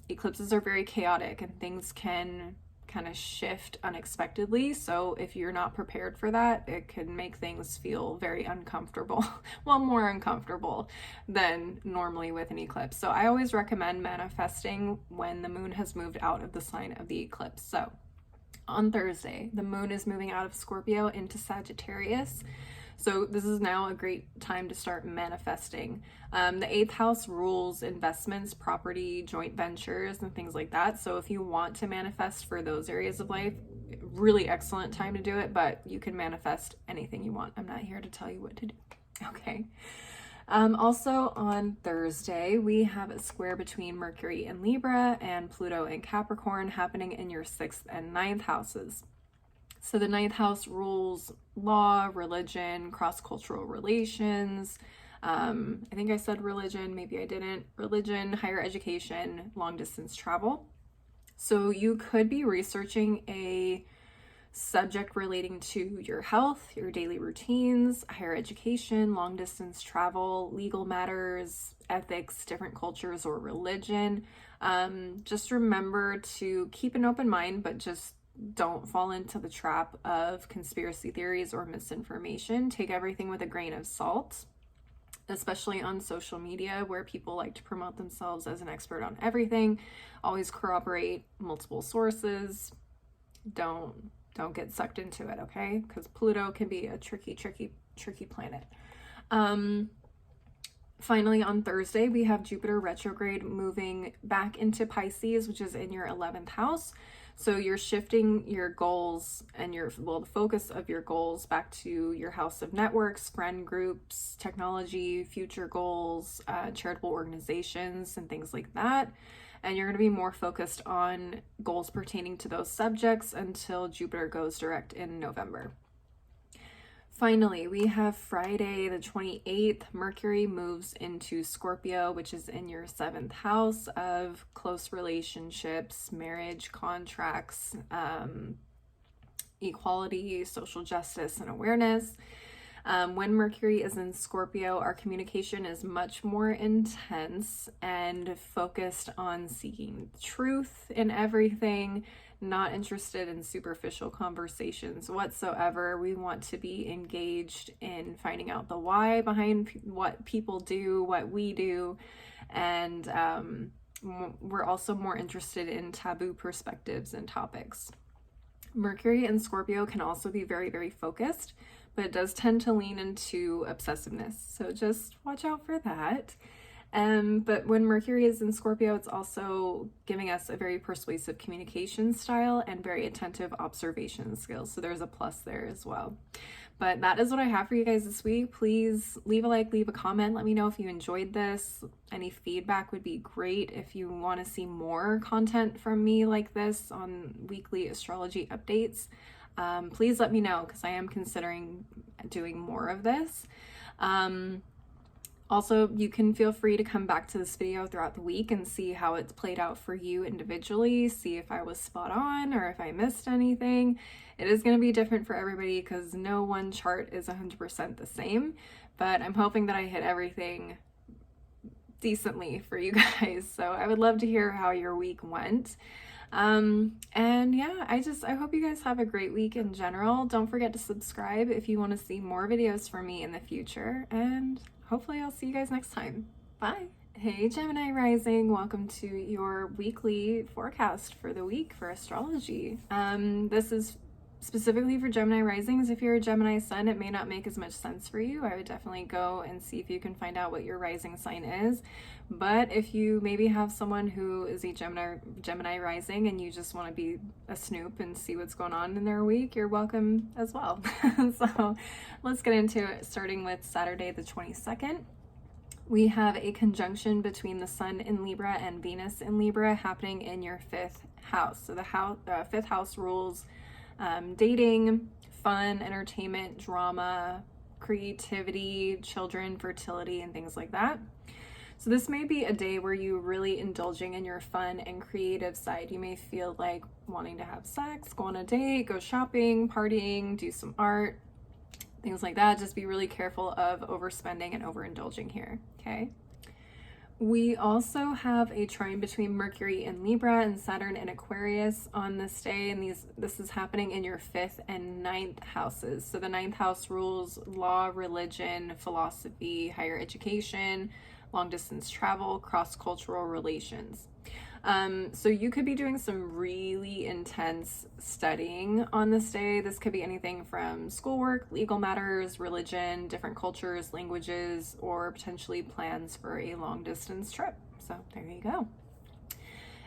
Eclipses are very chaotic and things can kind of shift unexpectedly. So if you're not prepared for that, it can make things feel very uncomfortable. Well, more uncomfortable than normally with an eclipse. So I always recommend manifesting when the moon has moved out of the sign of the eclipse. So on Thursday, the moon is moving out of Scorpio into Sagittarius. So this is now a great time to start manifesting. The 8th house rules investments, property, joint ventures, and things like that. So if you want to manifest for those areas of life, really excellent time to do it, but you can manifest anything you want. I'm not here to tell you what to do. Okay. Also on Thursday, we have a square between Mercury in Libra and Pluto in Capricorn happening in your 6th and 9th houses. So the 9th house rules law, religion, cross-cultural relations. I think I said religion, maybe I didn't. Religion, higher education, long-distance travel. So you could be researching a subject relating to your health, your daily routines, higher education, long distance travel, legal matters, ethics, different cultures, or religion. Just remember to keep an open mind, but just don't fall into the trap of conspiracy theories or misinformation. Take everything with a grain of salt, especially on social media where people like to promote themselves as an expert on everything. Always corroborate multiple sources. Don't get sucked into it, okay? Because Pluto can be a tricky planet. Finally, on Thursday, we have Jupiter retrograde moving back into Pisces, which is in your 11th house. So you're shifting your goals and the focus of your goals back to your house of networks, friend groups, technology, future goals, charitable organizations, and things like that. And you're going to be more focused on goals pertaining to those subjects until Jupiter goes direct in November. Finally, we have Friday the 28th. Mercury moves into Scorpio, which is in your 7th house of close relationships, marriage, contracts, equality, social justice, and awareness. When Mercury is in Scorpio, our communication is much more intense and focused on seeking truth in everything, not interested in superficial conversations whatsoever. We want to be engaged in finding out the why behind what people do, what we do, and we're also more interested in taboo perspectives and topics. Mercury in Scorpio can also be very, very focused, but it does tend to lean into obsessiveness. So just watch out for that. But when Mercury is in Scorpio, it's also giving us a very persuasive communication style and very attentive observation skills. So there's a plus there as well. But that is what I have for you guys this week. Please leave a like, leave a comment. Let me know if you enjoyed this. Any feedback would be great. If you want to see more content from me like this on weekly astrology updates, please let me know, because I am considering doing more of this. Also, you can feel free to come back to this video throughout the week and see how it's played out for you individually, see if I was spot on or if I missed anything. It is going to be different for everybody because no one chart is 100% the same, but I'm hoping that I hit everything decently for you guys. So I would love to hear how your week went. And yeah, I hope you guys have a great week in general. Don't forget to subscribe if you want to see more videos from me in the future, and hopefully I'll see you guys next time. Bye. Hey Gemini rising, welcome to your weekly forecast for the week for astrology. This is specifically for Gemini risings. If you're a Gemini sun, it may not make as much sense for you. I would definitely go and see if you can find out what your rising sign is. But if you maybe have someone who is a Gemini rising and you just want to be a snoop and see what's going on in their week, you're welcome as well. So let's get into it, starting with Saturday the 22nd. We have a conjunction between the Sun in Libra and Venus in Libra happening in your 5th house. So the 5th house rules dating, fun, entertainment, drama, creativity, children, fertility, and things like that. So this may be a day where you're really indulging in your fun and creative side. You may feel like wanting to have sex, go on a date, go shopping, partying, do some art, things like that. Just be really careful of overspending and overindulging here, okay? We also have a trine between Mercury in Libra and Saturn in Aquarius on this day, and this is happening in your 5th and 9th houses. So the 9th house rules law, religion, philosophy, higher education, long distance travel, cross-cultural relations. So you could be doing some really intense studying on this day. This could be anything from schoolwork, legal matters, religion, different cultures, languages, or potentially plans for a long distance trip. So there you go.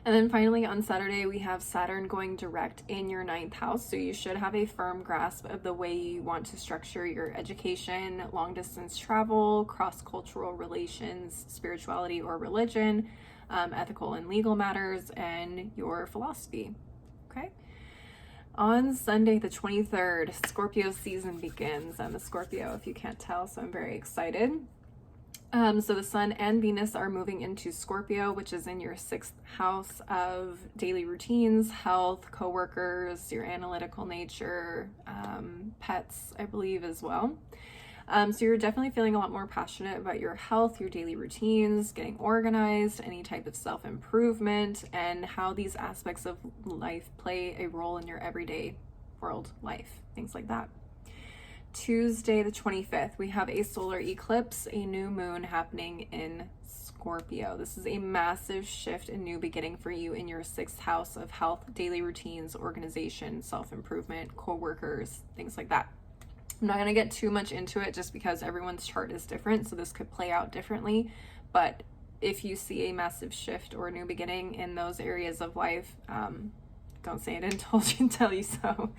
And then finally on Saturday, we have Saturn going direct in your 9th house. So you should have a firm grasp of the way you want to structure your education, long distance travel, cross-cultural relations, spirituality or religion, ethical and legal matters, and your philosophy, okay? On Sunday, the 23rd, Scorpio season begins. I'm a Scorpio, if you can't tell, so I'm very excited. So the Sun and Venus are moving into Scorpio, which is in your 6th house of daily routines, health, coworkers, your analytical nature, pets, I believe, as well. So you're definitely feeling a lot more passionate about your health, your daily routines, getting organized, any type of self-improvement, and how these aspects of life play a role in your everyday world life, things like that. Tuesday the 25th, we have a solar eclipse, a new moon happening in Scorpio. This is a massive shift and new beginning for you in your 6th house of health, daily routines, organization, self-improvement, co-workers, things like that. I'm not going to get too much into it just because everyone's chart is different, so this could play out differently. But if you see a massive shift or a new beginning in those areas of life, don't say I didn't tell you so.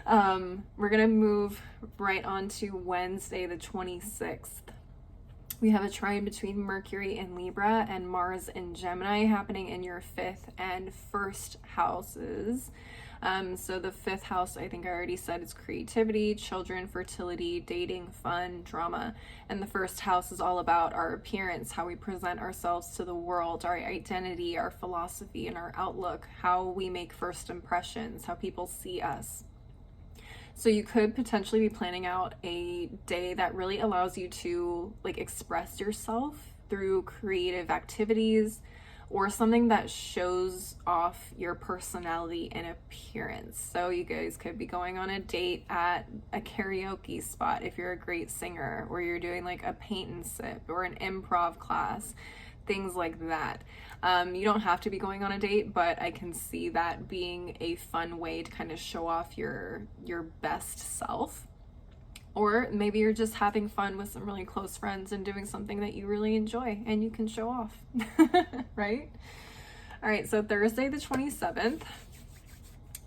We're going to move right on to Wednesday, the 26th. We have a trine between Mercury in Libra and Mars in Gemini happening in your 5th and 1st houses. So the 5th house, I think I already said, is creativity, children, fertility, dating, fun, drama. And the 1st house is all about our appearance, how we present ourselves to the world, our identity, our philosophy, and our outlook, how we make first impressions, how people see us. So you could potentially be planning out a day that really allows you to express yourself through creative activities, or something that shows off your personality and appearance. So you guys could be going on a date at a karaoke spot if you're a great singer, or you're doing a paint and sip or an improv class, things like that. You don't have to be going on a date, but I can see that being a fun way to kind of show off your best self. Or maybe you're just having fun with some really close friends and doing something that you really enjoy and you can show off, right? All right, so Thursday the 27th.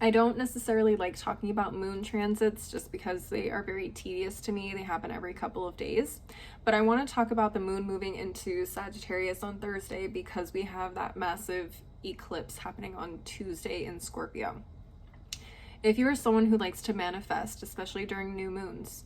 I don't necessarily like talking about moon transits just because they are very tedious to me. They happen every couple of days. But I want to talk about the moon moving into Sagittarius on Thursday because we have that massive eclipse happening on Tuesday in Scorpio. If you're someone who likes to manifest, especially during new moons,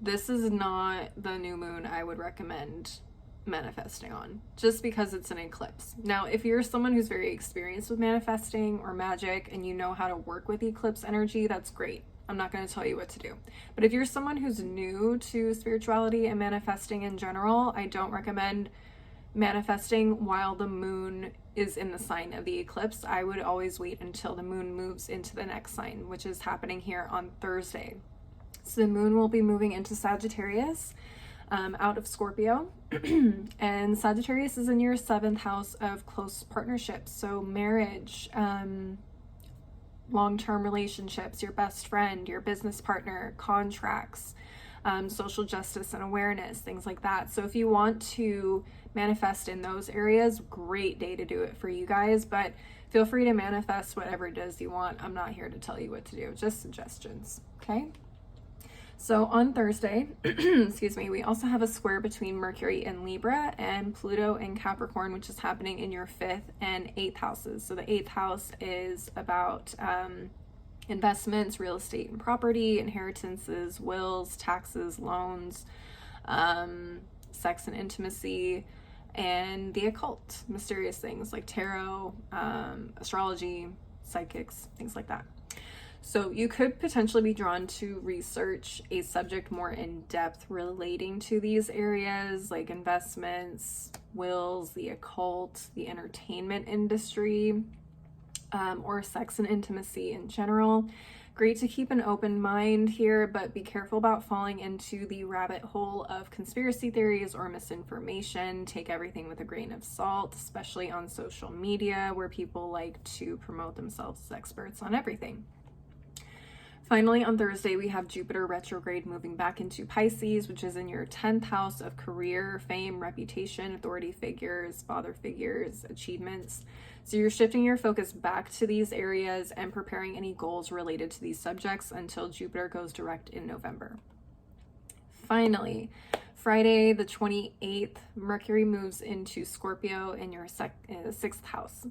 this is not the new moon I would recommend manifesting on, just because it's an eclipse. Now, if you're someone who's very experienced with manifesting or magic and you know how to work with eclipse energy, that's great. I'm not going to tell you what to do. But if you're someone who's new to spirituality and manifesting in general, I don't recommend manifesting while the moon is in the sign of the eclipse. I would always wait until the moon moves into the next sign, which is happening here on Thursday. So the moon will be moving into Sagittarius, out of Scorpio. And Sagittarius is in your 7th house of close partnerships. So marriage, long-term relationships, your best friend, your business partner, contracts, social justice and awareness, things like that. So if you want to manifest in those areas, great day to do it for you guys, but feel free to manifest whatever it is you want. I'm not here to tell you what to do, just suggestions, okay? So on Thursday, excuse me, we also have a square between Mercury in Libra and Pluto in Capricorn, which is happening in your 5th and 8th houses. So the 8th house is about investments, real estate and property, inheritances, wills, taxes, loans, sex and intimacy, and the occult, mysterious things like tarot, astrology, psychics, things like that. So you could potentially be drawn to research a subject more in depth relating to these areas, like investments, wills, the occult, the entertainment industry, or sex and intimacy in general. Great to keep an open mind here, but be careful about falling into the rabbit hole of conspiracy theories or misinformation. Take everything with a grain of salt, especially on social media where people like to promote themselves as experts on everything. Finally, on Thursday, we have Jupiter retrograde moving back into Pisces, which is in your 10th house of career, fame, reputation, authority figures, father figures, achievements. So you're shifting your focus back to these areas and preparing any goals related to these subjects until Jupiter goes direct in November. Finally, Friday the 28th, Mercury moves into Scorpio in your 6th house.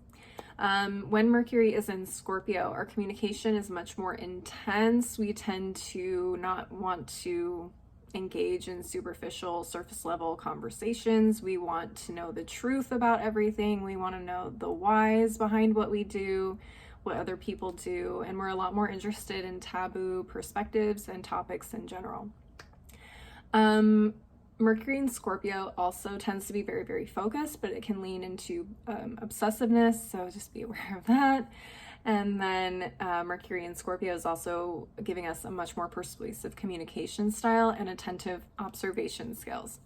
When Mercury is in Scorpio, our communication is much more intense. We tend to not want to engage in superficial, surface level conversations. We want to know the truth about everything. We want to know the whys behind what we do, what other people do, and we're a lot more interested in taboo perspectives and topics in general. Mercury in Scorpio also tends to be very, very focused, but it can lean into obsessiveness, so just be aware of that. And then Mercury in Scorpio is also giving us a much more persuasive communication style and attentive observation skills.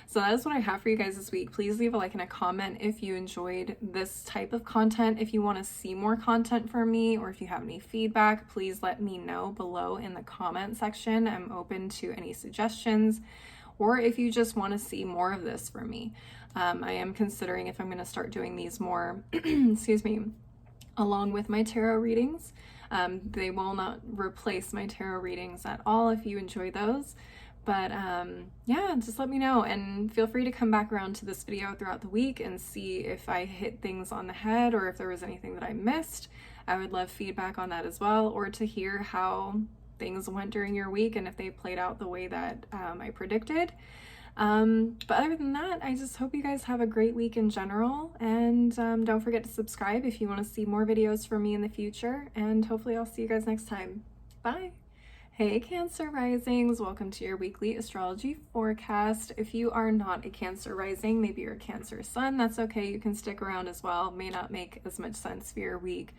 So that is what I have for you guys this week. Please leave a like and a comment if you enjoyed this type of content. If you want to see more content from me, or if you have any feedback, please let me know below in the comment section. I'm open to any suggestions. Or if you just want to see more of this from me. I am considering if I'm going to start doing these more, excuse me, along with my tarot readings. They will not replace my tarot readings at all if you enjoy those. But yeah, just let me know, and feel free to come back around to this video throughout the week and see if I hit things on the head or if there was anything that I missed. I would love feedback on that as well, or to hear how things went during your week and if they played out the way that I predicted. But other than that, I just hope you guys have a great week in general, and don't forget to subscribe if you want to see more videos from me in the future, and hopefully I'll see you guys next time. Bye! Hey Cancer Risings, welcome to your weekly astrology forecast. If you are not a Cancer Rising, maybe you're a Cancer Sun, that's okay, you can stick around as well. May not make as much sense for your week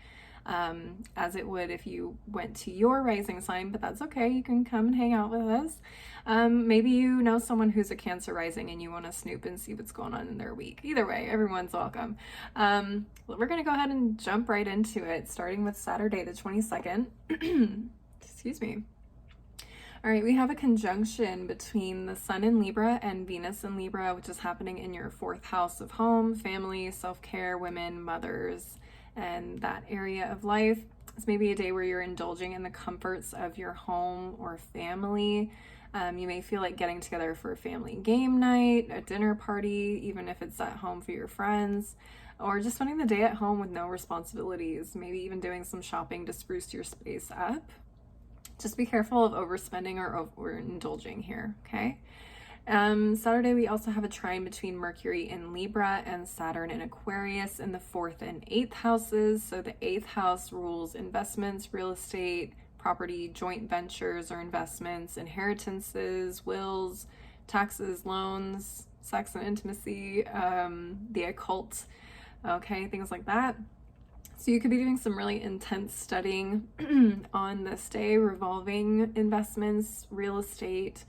as it would if you went to your rising sign, but that's okay. You can come and hang out with us. Maybe you know someone who's a Cancer rising and you want to snoop and see what's going on in their week. Either way, everyone's welcome. We're going to go ahead and jump right into it, starting with Saturday the 22nd. Excuse me. All right, we have a conjunction between the Sun in Libra and Venus in Libra, which is happening in your 4th house of home, family, self-care, women, mothers, and that area of life. It's maybe a day where you're indulging in the comforts of your home or family. You may feel like getting together for a family game night, a dinner party, even if it's at home for your friends, or just spending the day at home with no responsibilities, maybe even doing some shopping to spruce your space up. Just be careful of overspending or overindulging here, okay? Saturday, we also have a trine between Mercury in Libra and Saturn in Aquarius in the 4th and 8th houses. So the 8th house rules investments, real estate, property, joint ventures or investments, inheritances, wills, taxes, loans, sex and intimacy, the occult, okay, things like that. So you could be doing some really intense studying on this day, revolving investments, real estate,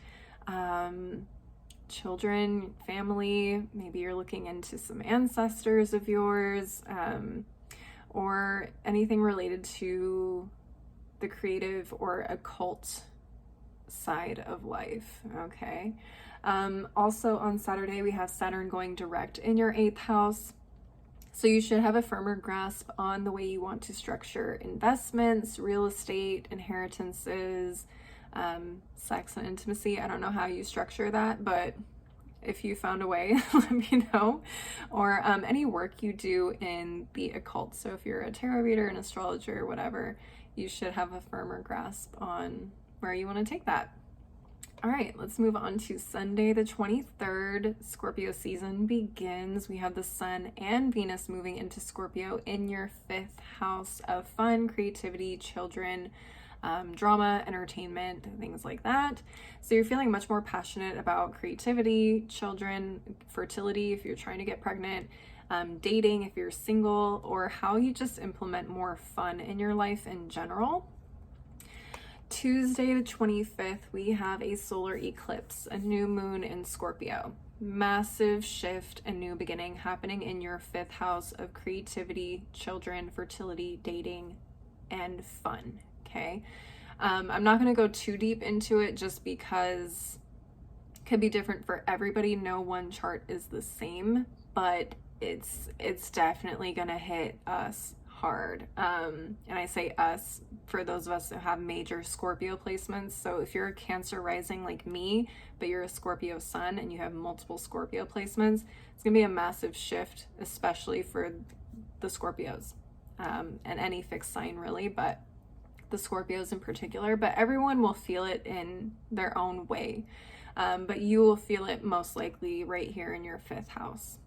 children, family. Maybe you're looking into some ancestors of yours, or anything related to the creative or occult side of life, okay? Also on Saturday, we have Saturn going direct in your 8th house. So you should have a firmer grasp on the way you want to structure investments, real estate, inheritances, sex and intimacy. I don't know how you structure that, but if you found a way, let me know. Or any work you do in the occult. So if you're a tarot reader, an astrologer, whatever, you should have a firmer grasp on where you want to take that. All right, let's move on to Sunday the 23rd. Scorpio season begins. We have the Sun and Venus moving into Scorpio in your 5th house of fun, creativity, children, drama, entertainment, things like that. So you're feeling much more passionate about creativity, children, fertility if you're trying to get pregnant, dating if you're single, or how you just implement more fun in your life in general. Tuesday the 25th, we have a solar eclipse, a new moon in Scorpio. Massive shift, a new beginning happening in your 5th house of creativity, children, fertility, dating, and fun, okay? I'm not going to go too deep into it just because it could be different for everybody. No one chart is the same, but it's definitely going to hit us hard. And I say us for those of us that have major Scorpio placements. So if you're a Cancer rising like me, but you're a Scorpio sun and you have multiple Scorpio placements, it's gonna be a massive shift, especially for the Scorpios, and any fixed sign really, but the Scorpios in particular. But everyone will feel it in their own way, but you will feel it most likely right here in your 5th house.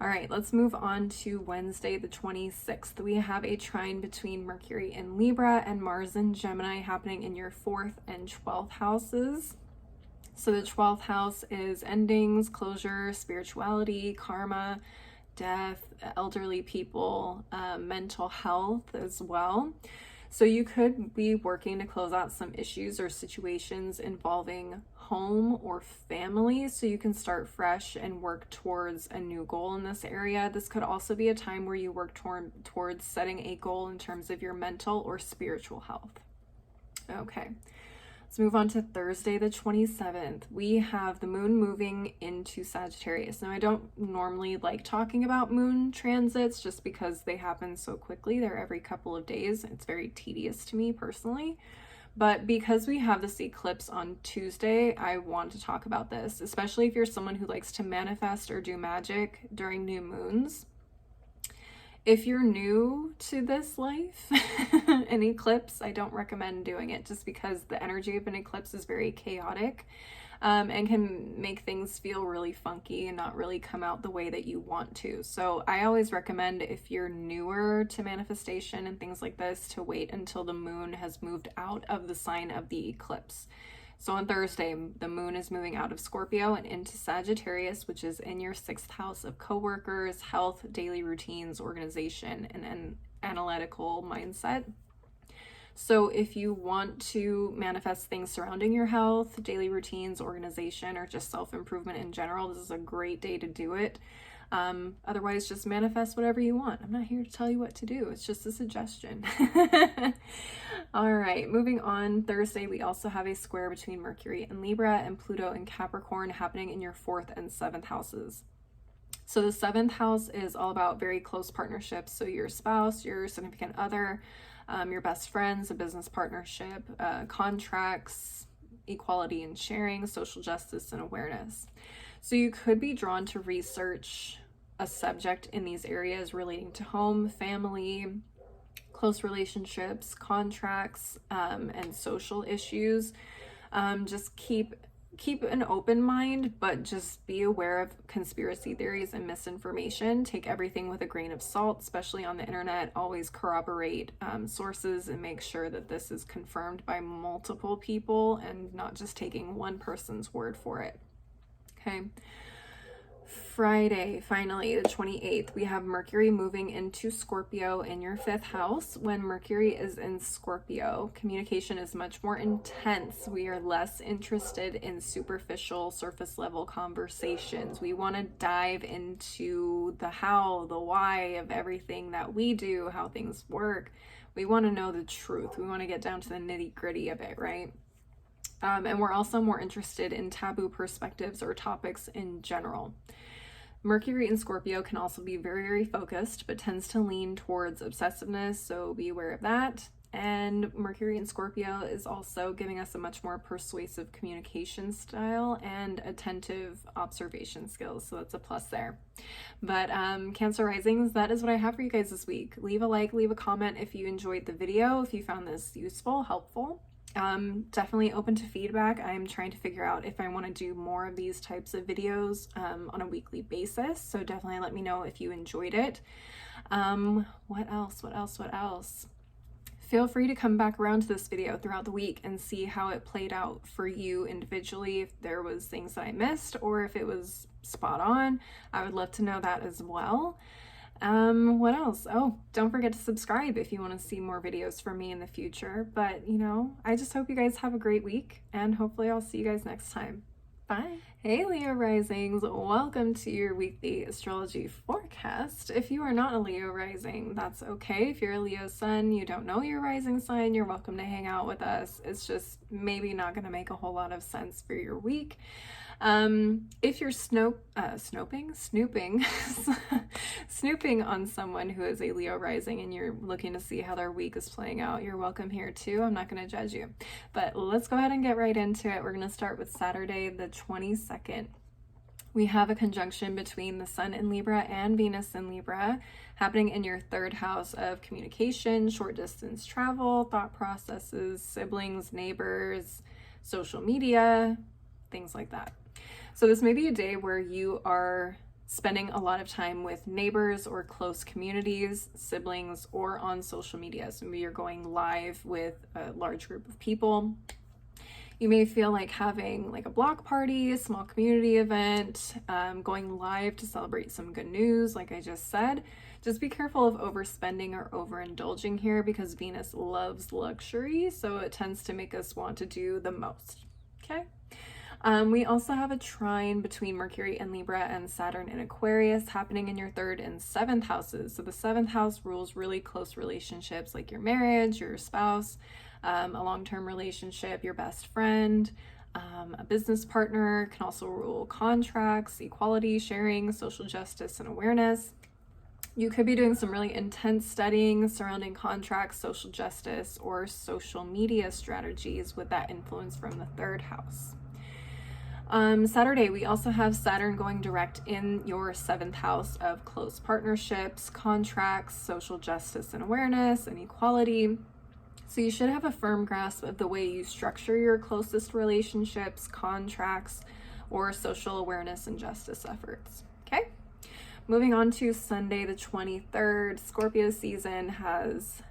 All right, let's move on to Wednesday the 26th. We have a trine between Mercury in Libra and Mars in Gemini happening in your 4th and 12th houses. So the 12th house is endings, closure, spirituality, karma, death, elderly people, mental health as well. So you could be working to close out some issues or situations involving home or family, so you can start fresh and work towards a new goal in this area. This could also be a time where you work towards setting a goal in terms of your mental or spiritual health. Okay, let's move on to Thursday the 27th. We have the moon moving into Sagittarius. Now, I don't normally like talking about moon transits just because they happen so quickly. They're every couple of days. It's very tedious to me personally. But because we have this eclipse on Tuesday, I want to talk about this, especially if you're someone who likes to manifest or do magic during new moons. If you're new to this life, an eclipse, I don't recommend doing it just because the energy of an eclipse is very chaotic, and can make things feel really funky and not really come out the way that you want to. So I always recommend, if you're newer to manifestation and things like this, to wait until the moon has moved out of the sign of the eclipse. So on Thursday, the moon is moving out of Scorpio and into Sagittarius, which is in your 6th house of coworkers, health, daily routines, organization, and an analytical mindset. So if you want to manifest things surrounding your health, daily routines, organization, or just self-improvement in general, this is a great day to do it. Otherwise, just manifest whatever you want. I'm not here to tell you what to do. It's just a suggestion. All right, moving on. Thursday, we also have a square between Mercury and Libra and Pluto and Capricorn happening in your 4th and 7th houses. So the 7th house is all about very close partnerships. So your spouse, your significant other, your best friends, a business partnership, contracts, equality and sharing, social justice and awareness. So you could be drawn to research a subject in these areas relating to home, family, close relationships, contracts, and social issues. Just keep an open mind, but just be aware of conspiracy theories and misinformation. Take everything with a grain of salt, especially on the internet. Always corroborate sources and make sure that this is confirmed by multiple people and not just taking one person's word for it. Okay. Friday, finally, the 28th, we have Mercury moving into Scorpio in your 5th house. When Mercury is in Scorpio, communication is much more intense. We are less interested in superficial, surface level conversations. We want to dive into the how, the why of everything that we do, how things work. We want to know the truth. We want to get down to the nitty gritty of it, right? And we're also more interested in taboo perspectives or topics in general. Mercury in Scorpio can also be very, very focused, but tends to lean towards obsessiveness, so be aware of that. And Mercury in Scorpio is also giving us a much more persuasive communication style and attentive observation skills, so that's a plus there. But Cancer risings, that is what I have for you guys this week. Leave a like, leave a comment if you enjoyed the video, if you found this useful, helpful. Definitely open to feedback. I'm trying to figure out if I want to do more of these types of videos on a weekly basis, so definitely let me know if you enjoyed it. What else? Feel free to come back around to this video throughout the week and see how it played out for you individually, if there was things that I missed or if it was spot on. I would love to know that as well. What else? Oh, don't forget to subscribe if you want to see more videos from me in the future. But, I just hope you guys have a great week, and hopefully I'll see you guys next time. Bye. Hey Leo risings, welcome to your weekly astrology forecast. If you are not a Leo rising, that's okay. If you're a Leo sun, you don't know your rising sign, you're welcome to hang out with us. It's just maybe not going to make a whole lot of sense for your week. If you're snooping on someone who is a Leo rising and you're looking to see how their week is playing out, you're welcome here too. I'm not going to judge you, but let's go ahead and get right into it. We're going to start with Saturday, the 22nd. We have a conjunction between the Sun in Libra and Venus in Libra happening in your 3rd house of communication, short distance travel, thought processes, siblings, neighbors, social media, things like that. So this may be a day where you are spending a lot of time with neighbors or close communities, siblings, or on social media. So maybe you're going live with a large group of people. You may feel like having like a block party, a small community event, going live to celebrate some good news, like I just said. Just be careful of overspending or overindulging here because Venus loves luxury, so it tends to make us want to do the most, okay? We also have a trine between Mercury and Libra and Saturn in Aquarius happening in your 3rd and 7th houses. So the 7th house rules really close relationships like your marriage, your spouse, a long-term relationship, your best friend, a business partner. Can also rule contracts, equality, sharing, social justice, and awareness. You could be doing some really intense studying surrounding contracts, social justice, or social media strategies with that influence from the 3rd house. Saturday, we also have Saturn going direct in your 7th house of close partnerships, contracts, social justice and awareness, and equality. So you should have a firm grasp of the way you structure your closest relationships, contracts, or social awareness and justice efforts. Okay? Moving on to Sunday, the 23rd, Scorpio season has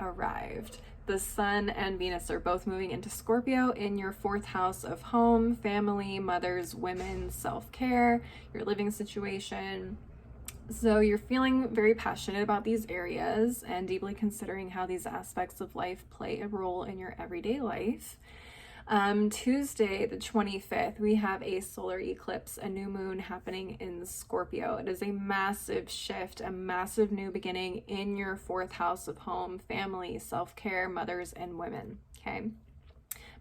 arrived. The Sun and Venus are both moving into Scorpio in your 4th house of home, family, mothers, women, self-care, your living situation. So you're feeling very passionate about these areas and deeply considering how these aspects of life play a role in your everyday life. Tuesday, the 25th, we have a solar eclipse, a new moon happening in Scorpio. It is a massive shift, a massive new beginning in your 4th house of home, family, self-care, mothers, and women. Okay. I'm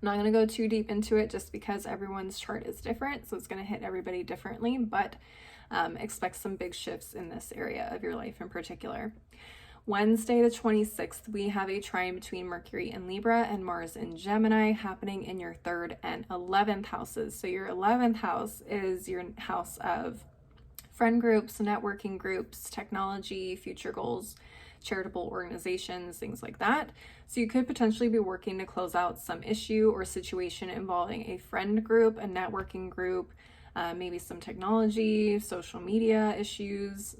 not going to go too deep into it just because everyone's chart is different. So it's going to hit everybody differently, but expect some big shifts in this area of your life in particular. Wednesday, the 26th, we have a trine between Mercury in Libra and Mars in Gemini happening in your 3rd and 11th houses. So your 11th house is your house of friend groups, networking groups, technology, future goals, charitable organizations, things like that. So you could potentially be working to close out some issue or situation involving a friend group, a networking group, maybe some technology, social media issues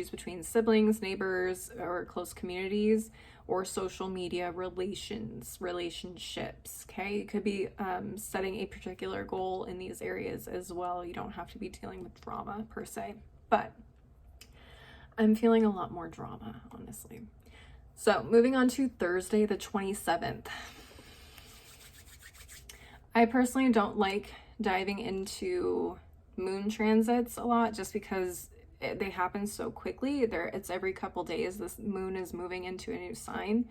between siblings, neighbors, or close communities, or social media relationships. Okay, you could be setting a particular goal in these areas as well. You don't have to be dealing with drama per se, but I'm feeling a lot more drama, honestly. So moving on to Thursday, the 27th. I personally don't like diving into moon transits a lot just because they happen so quickly. It's every couple days this moon is moving into a new sign.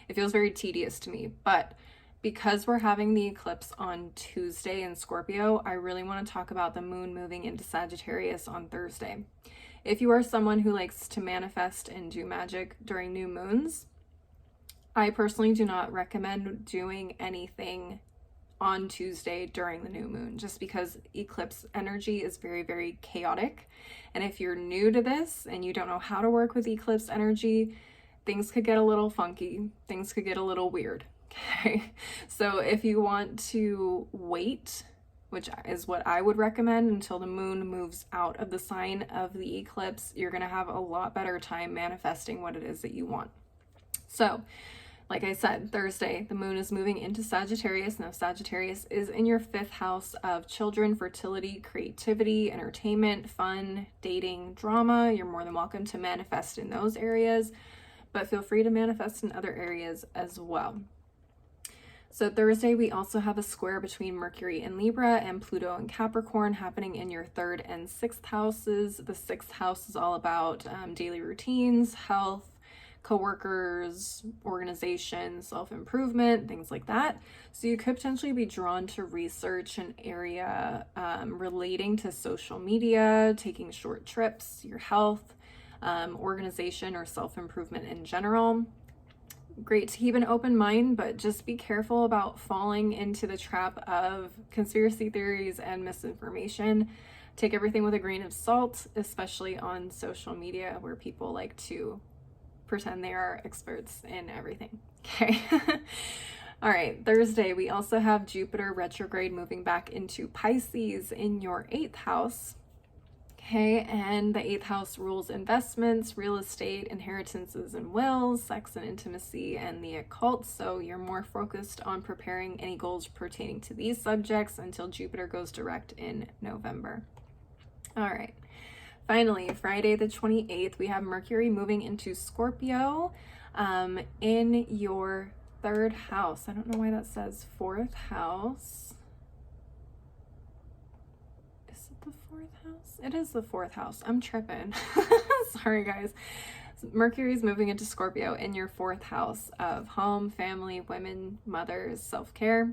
It feels very tedious to me, but because we're having the eclipse on Tuesday in Scorpio, I really want to talk about the moon moving into Sagittarius on Thursday. If you are someone who likes to manifest and do magic during new moons, I personally do not recommend doing anything on Tuesday during the new moon, just because eclipse energy is very, very chaotic. And if you're new to this and you don't know how to work with eclipse energy, things could get a little funky, things could get a little weird. Okay, so if you want to wait, which is what I would recommend, until the moon moves out of the sign of the eclipse, you're going to have a lot better time manifesting what it is that you want. So like I said, Thursday, the moon is moving into Sagittarius. Now, Sagittarius is in your 5th house of children, fertility, creativity, entertainment, fun, dating, drama. You're more than welcome to manifest in those areas, but feel free to manifest in other areas as well. So Thursday, we also have a square between Mercury in Libra and Pluto in Capricorn happening in your 3rd and 6th houses. The 6th house is all about daily routines, health, coworkers, organization, self-improvement, things like that. So you could potentially be drawn to research an area relating to social media, taking short trips, your health, organization, or self-improvement in general. Great to keep an open mind, but just be careful about falling into the trap of conspiracy theories and misinformation. Take everything with a grain of salt, especially on social media where people like to pretend they are experts in everything. Okay. All right, Thursday, we also have Jupiter retrograde moving back into Pisces in your 8th house. Okay, and the 8th house rules investments, real estate, inheritances and wills, sex and intimacy, and the occult. So you're more focused on preparing any goals pertaining to these subjects until Jupiter goes direct in November. All right. Finally, Friday the 28th, we have Mercury moving into Scorpio in your 3rd house. I don't know why that says 4th house. Is it the 4th house? It is the 4th house. I'm tripping. Sorry, guys. Mercury's moving into Scorpio in your 4th house of home, family, women, mothers, self-care.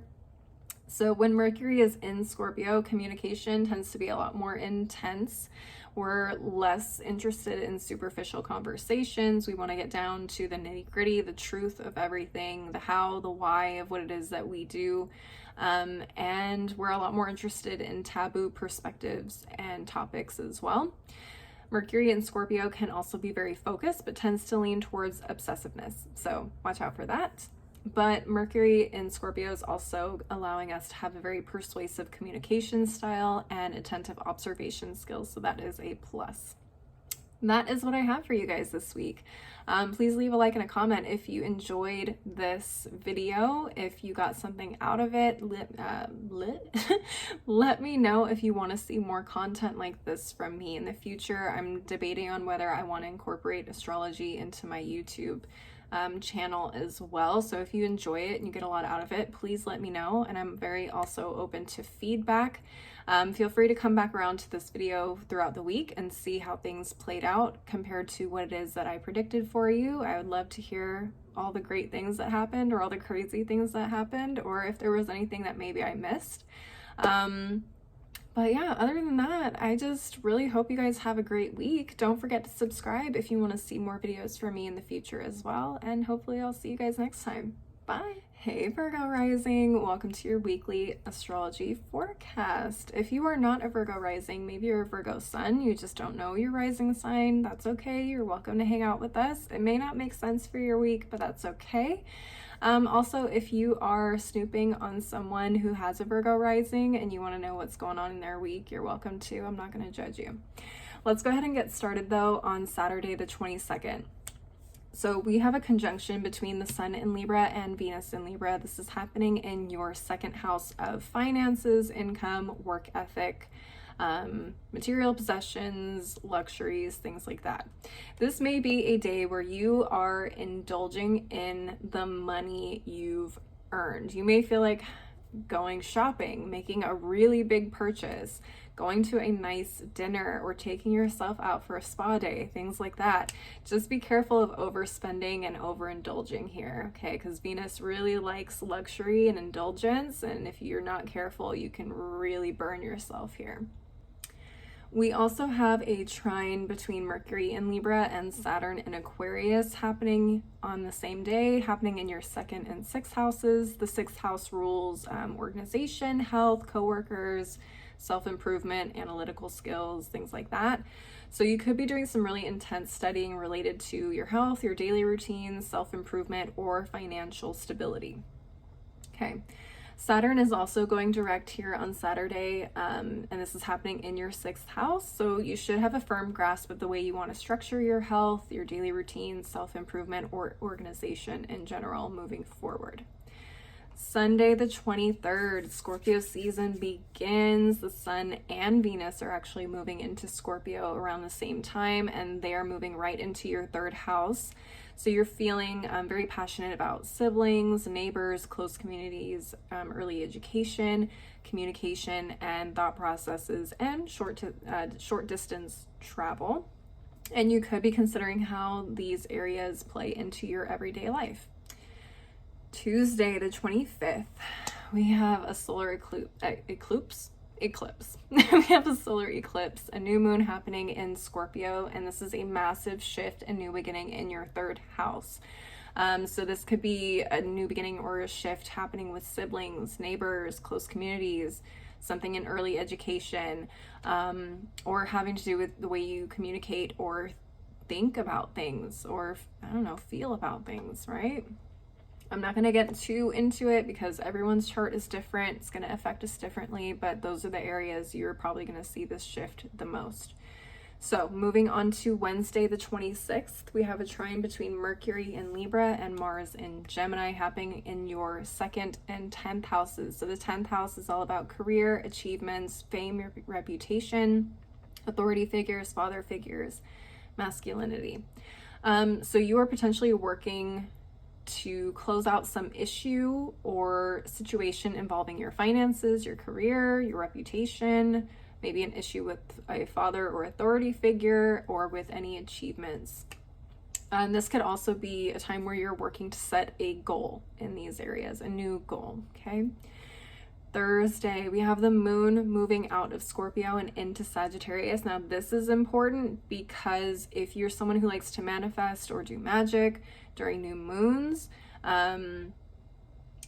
So when Mercury is in Scorpio, communication tends to be a lot more intense. We're less interested in superficial conversations. We want to get down to the nitty-gritty, the truth of everything, the how, the why of what it is that we do. And we're a lot more interested in taboo perspectives and topics as well. Mercury in Scorpio can also be very focused, but tends to lean towards obsessiveness. So watch out for that. But Mercury in Scorpio is also allowing us to have a very persuasive communication style and attentive observation skills. So that is a plus. And that is what I have for you guys this week. Please leave a like and a comment if you enjoyed this video, if you got something out of it. Let me know if you want to see more content like this from me in the future. I'm debating on whether I want to incorporate astrology into my YouTube channel as well. So if you enjoy it and you get a lot out of it, please let me know. And I'm very also open to feedback. Feel free to come back around to this video throughout the week and see how things played out compared to what it is that I predicted for you. I would love to hear all the great things that happened or all the crazy things that happened, or if there was anything that maybe I missed. But yeah, other than that, I just really hope you guys have a great week. Don't forget to subscribe if you want to see more videos from me in the future as well. And hopefully I'll see you guys next time. Bye. Hey Virgo rising, welcome to your weekly astrology forecast. If you are not a Virgo rising, maybe you're a Virgo sun, you just don't know your rising sign, that's okay. You're welcome to hang out with us. It may not make sense for your week, but that's okay. Also, if you are snooping on someone who has a Virgo rising and you want to know what's going on in their week, you're welcome to. I'm not going to judge you. Let's go ahead and get started though on Saturday the 22nd. So we have a conjunction between the Sun in Libra and Venus in Libra. This is happening in your second house of finances, income, work ethic, material possessions, luxuries, things like that. This may be a day where you are indulging in the money you've earned. You may feel like going shopping, making a really big purchase, going to a nice dinner, or taking yourself out for a spa day, things like that. Just be careful of overspending and overindulging here, okay? Because Venus really likes luxury and indulgence, and if you're not careful, you can really burn yourself here. We also have a trine between Mercury in Libra and Saturn in Aquarius happening on the same day, happening in your second and sixth houses. The sixth house rules organization, health, coworkers, self-improvement, analytical skills, things like that. So you could be doing some really intense studying related to your health, your daily routines, self-improvement, or financial stability. Okay. Saturn is also going direct here on Saturday, and this is happening in your sixth house. So you should have a firm grasp of the way you want to structure your health, your daily routines, self-improvement, or organization in general moving forward. Sunday the 23rd, Scorpio season begins. The Sun and Venus are actually moving into Scorpio around the same time, and they are moving right into your third house. So you're feeling very passionate about siblings, neighbors, close communities, early education, communication, and thought processes, and short distance travel. And you could be considering how these areas play into your everyday life. Tuesday the 25th, we have a solar eclipse. We have a solar eclipse, a new moon happening in Scorpio, and this is a massive shift and new beginning in your third house. So this could be a new beginning or a shift happening with siblings, neighbors, close communities, something in early education, or having to do with the way you communicate or think about things, or I don't know, feel about things, right? I'm not going to get too into it because everyone's chart is different. It's going to affect us differently, but those are the areas you're probably going to see this shift the most. So moving on to Wednesday the 26th, we have a trine between Mercury in Libra and Mars in Gemini happening in your second and 10th houses. So the 10th house is all about career, achievements, fame, reputation, authority figures, father figures, masculinity. So you are potentially working to close out some issue or situation involving your finances, your career, your reputation, maybe an issue with a father or authority figure, or with any achievements. This could also be a time where you're working to set a goal in these areas, a new goal, okay? Thursday, we have the moon moving out of Scorpio and into Sagittarius. Now, this is important because if you're someone who likes to manifest or do magic during new moons,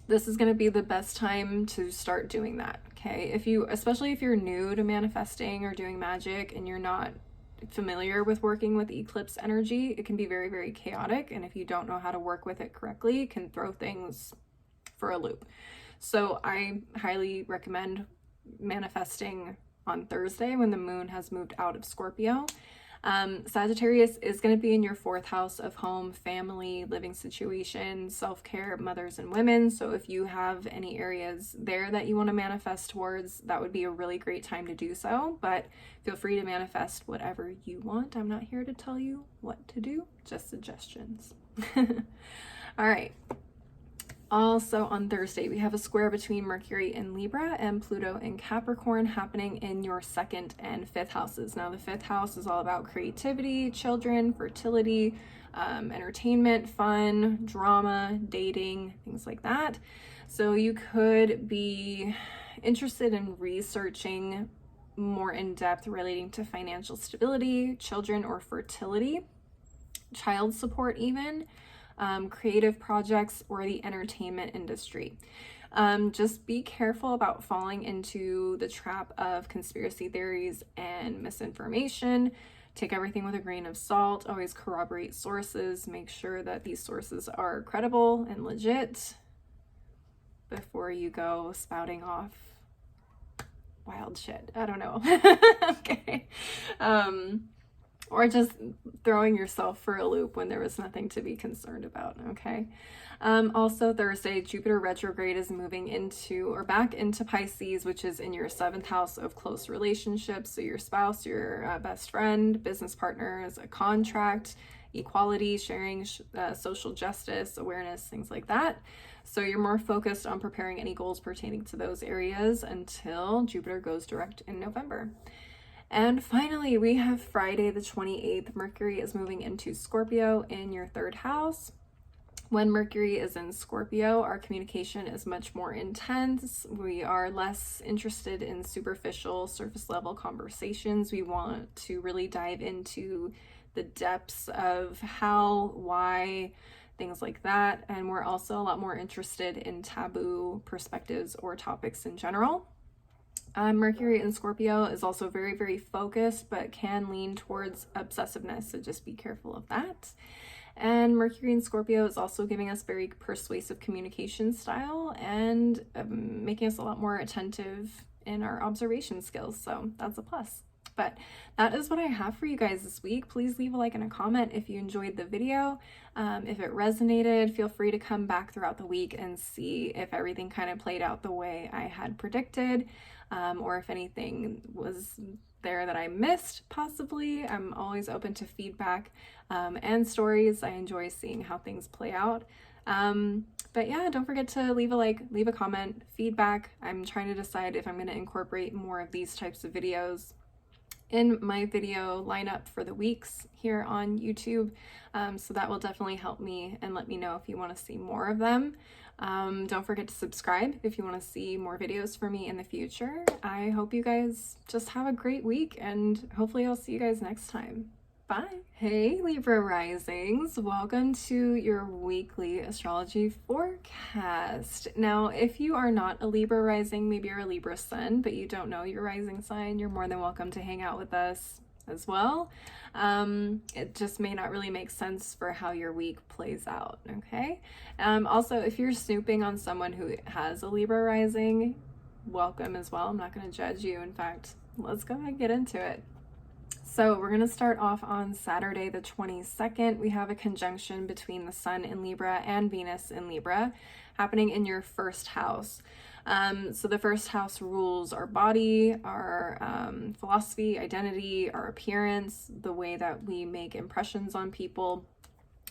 this is going to be the best time to start doing that, okay? Especially if you're new to manifesting or doing magic and you're not familiar with working with eclipse energy, it can be very, very chaotic. And if you don't know how to work with it correctly, it can throw things for a loop. So I highly recommend manifesting on Thursday when the moon has moved out of Scorpio. Sagittarius is going to be in your fourth house of home, family, living situations, self-care, mothers and women. So if you have any areas there that you want to manifest towards, that would be a really great time to do so. But feel free to manifest whatever you want. I'm not here to tell you what to do, just suggestions. All right. Also on Thursday, we have a square between Mercury in Libra and Pluto in Capricorn happening in your 2nd and 5th houses. Now, the 5th house is all about creativity, children, fertility, entertainment, fun, drama, dating, things like that. So you could be interested in researching more in depth relating to financial stability, children or fertility, child support even, creative projects, or the entertainment industry. Just be careful about falling into the trap of conspiracy theories and misinformation. Take everything with a grain of salt. Always corroborate sources. Make sure that these sources are credible and legit before you go spouting off wild shit. I don't know. Okay. Or just throwing yourself for a loop when there was nothing to be concerned about, okay? Also Thursday, Jupiter retrograde is moving into or back into Pisces, which is in your 7th house of close relationships. So your spouse, your best friend, business partners, a contract, equality, sharing, social justice, awareness, things like that. So you're more focused on preparing any goals pertaining to those areas until Jupiter goes direct in November. And finally, we have Friday the 28th. Mercury is moving into Scorpio in your 3rd house. When Mercury is in Scorpio, our communication is much more intense. We are less interested in superficial, surface level conversations. We want to really dive into the depths of how, why, things like that. And we're also a lot more interested in taboo perspectives or topics in general. Mercury in Scorpio is also very, very focused, but can lean towards obsessiveness. So just be careful of that. And Mercury in Scorpio is also giving us very persuasive communication style and making us a lot more attentive in our observation skills. So that's a plus. But that is what I have for you guys this week. Please leave a like and a comment if you enjoyed the video. If it resonated, feel free to come back throughout the week and see if everything kind of played out the way I had predicted, or if anything was there that I missed, possibly. I'm always open to feedback and stories. I enjoy seeing how things play out. But yeah, don't forget to leave a like, leave a comment, feedback. I'm trying to decide if I'm going to incorporate more of these types of videos in my video lineup for the weeks here on YouTube. So that will definitely help me and let me know if you want to see more of them. Don't forget to subscribe if you want to see more videos from me in the future. I hope you guys just have a great week, and hopefully I'll see you guys next time. Bye. Hey Libra risings, welcome to your weekly astrology forecast. Now, if you are not a Libra rising, maybe you're a Libra sun, but you don't know your rising sign, you're more than welcome to hang out with us as well. It just may not really make sense for how your week plays out, okay? Also, if you're snooping on someone who has a Libra rising, welcome as well. I'm not going to judge you. In fact, let's go ahead and get into it. So we're going to start off on Saturday the 22nd. We have a conjunction between the Sun in Libra and Venus in Libra happening in your 1st house. So the 1st house rules our body, our philosophy, identity, our appearance, the way that we make impressions on people.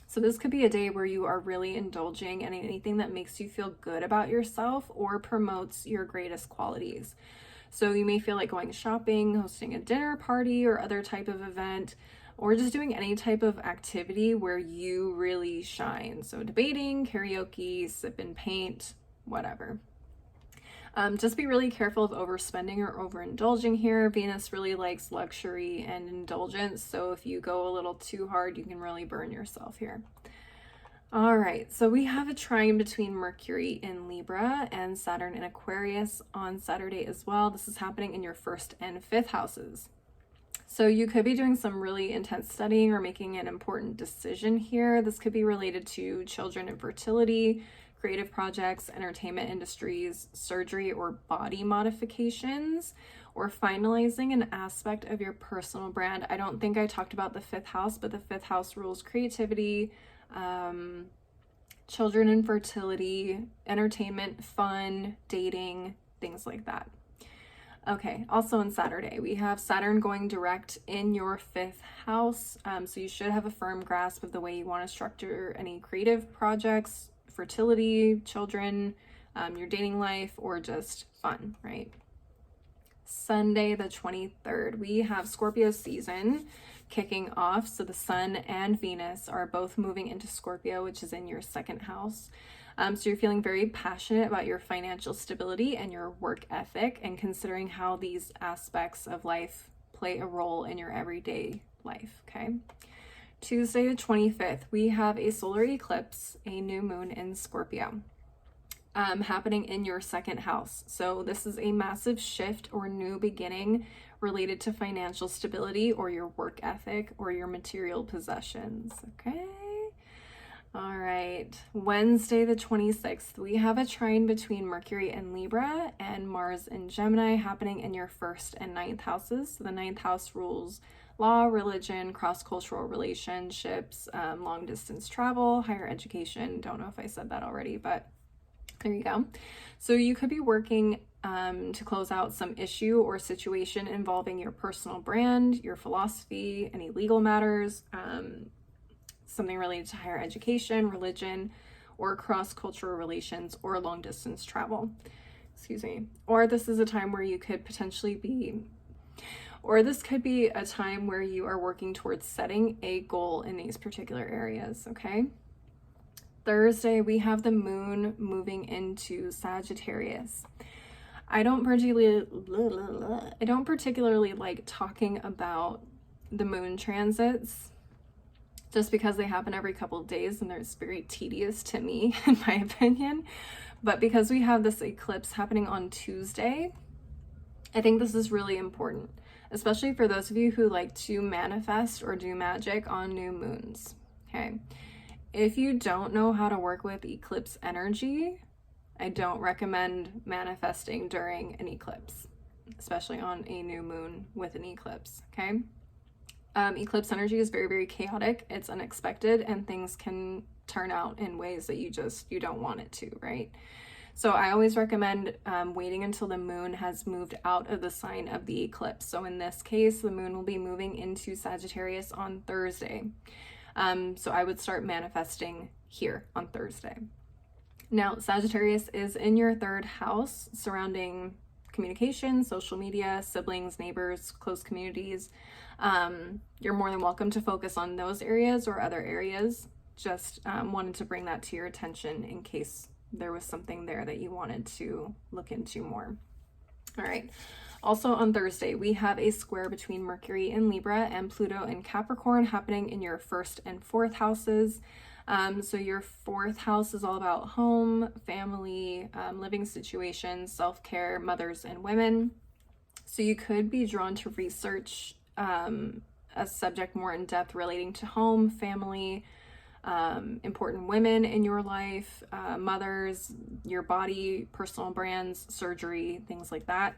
So this could be a day where you are really indulging in anything that makes you feel good about yourself or promotes your greatest qualities. So you may feel like going shopping, hosting a dinner party or other type of event, or just doing any type of activity where you really shine. So debating, karaoke, sip and paint, whatever. Just be really careful of overspending or overindulging here. Venus really likes luxury and indulgence. So if you go a little too hard, you can really burn yourself here. All right, so we have a trine between Mercury in Libra and Saturn in Aquarius on Saturday as well. This is happening in your 1st and 5th houses. So you could be doing some really intense studying or making an important decision here. This could be related to children and fertility, creative projects, entertainment industries, surgery or body modifications, or finalizing an aspect of your personal brand. I don't think I talked about the 5th house, but the 5th house rules creativity, children and fertility, entertainment, fun, dating, things like that. Okay, also on Saturday, we have Saturn going direct in your 5th house. So you should have a firm grasp of the way you want to structure any creative projects, fertility, children, your dating life, or just fun, right? Sunday, the 23rd, we have Scorpio season kicking off. So the Sun and Venus are both moving into Scorpio, which is in your 2nd house. So you're feeling very passionate about your financial stability and your work ethic, and considering how these aspects of life play a role in your everyday life, okay? Tuesday the 25th, we have a solar eclipse, a new moon in Scorpio, happening in your 2nd house. So this is a massive shift or new beginning related to financial stability or your work ethic or your material possessions, okay? All right, Wednesday the 26th, we have a trine between Mercury and Libra and Mars and Gemini happening in your 1st and 9th houses. So the 9th house rules law, religion, cross-cultural relationships, long-distance travel, higher education. Don't know if I said that already, but there you go. So you could be working to close out some issue or situation involving your personal brand, your philosophy, any legal matters, something related to higher education, religion, or cross-cultural relations, or long-distance travel. Excuse me. Or this is a time where you could potentially be, or this could be a time where you are working towards setting a goal in these particular areas, okay? Thursday, we have the moon moving into Sagittarius. I don't particularly like talking about the moon transits, just because they happen every couple of days and they're very tedious to me, in my opinion. But because we have this eclipse happening on Tuesday, I think this is really important, especially for those of you who like to manifest or do magic on new moons, okay? If you don't know how to work with eclipse energy, I don't recommend manifesting during an eclipse, especially on a new moon with an eclipse, okay? Eclipse energy is very, very chaotic. It's unexpected, and things can turn out in ways that you don't want it to, right? So I always recommend waiting until the moon has moved out of the sign of the eclipse. So in this case, the moon will be moving into Sagittarius on Thursday. So I would start manifesting here on Thursday. Now, Sagittarius is in your 3rd house, surrounding communication, social media, siblings, neighbors, close communities. You're more than welcome to focus on those areas or other areas. Just wanted to bring that to your attention in case there was something there that you wanted to look into more. All right. Also on Thursday, we have a square between Mercury in Libra and Pluto in Capricorn happening in your 1st and 4th houses. So your 4th house is all about home, family, living situations, self-care, mothers and women. So you could be drawn to research a subject more in depth relating to home, family, important women in your life, mothers, your body, personal brands, surgery, things like that.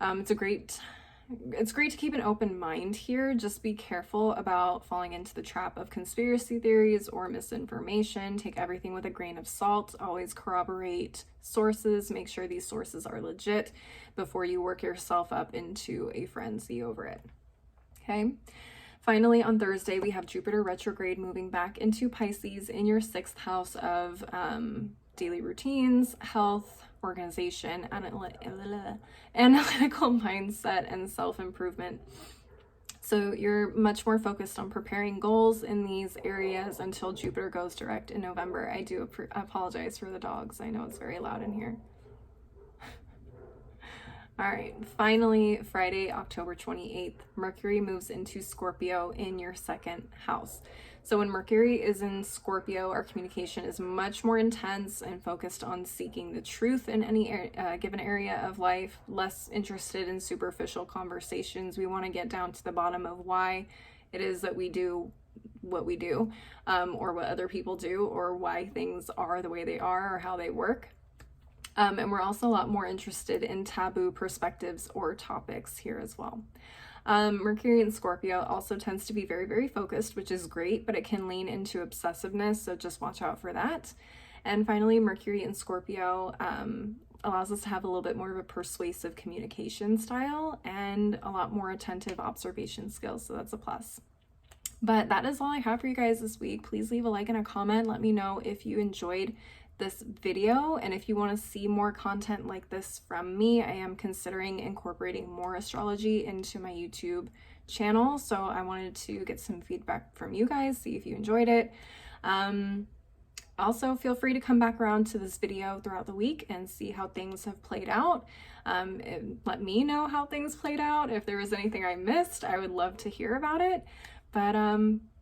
It's great to keep an open mind here. Just be careful about falling into the trap of conspiracy theories or misinformation. Take everything with a grain of salt. Always corroborate sources. Make sure these sources are legit before you work yourself up into a frenzy over it. Okay. Finally, on Thursday, we have Jupiter retrograde moving back into Pisces in your 6th house of daily routines, health, organization, analytical mindset, and self-improvement. So you're much more focused on preparing goals in these areas until Jupiter goes direct in November. I do apologize for the dogs. I know it's very loud in here. All right, finally, Friday, October 28th, Mercury moves into Scorpio in your 2nd house. So when Mercury is in Scorpio, our communication is much more intense and focused on seeking the truth in any given area of life, less interested in superficial conversations. We want to get down to the bottom of why it is that we do what we do, or what other people do, or why things are the way they are or how they work. And we're also a lot more interested in taboo perspectives or topics here as well. Mercury in Scorpio also tends to be very, very focused, which is great, but it can lean into obsessiveness, so just watch out for that. And finally, Mercury in Scorpio allows us to have a little bit more of a persuasive communication style and a lot more attentive observation skills, so that's a plus. But that is all I have for you guys this week. Please leave a like and a comment. Let me know if you enjoyed this video, and if you want to see more content like this from me. I am considering incorporating more astrology into my YouTube channel, so I wanted to get some feedback from you guys, see if you enjoyed it. Also, feel free to come back around to this video throughout the week and see how things have played out. Let me know how things played out. If there was anything I missed, I would love to hear about it. But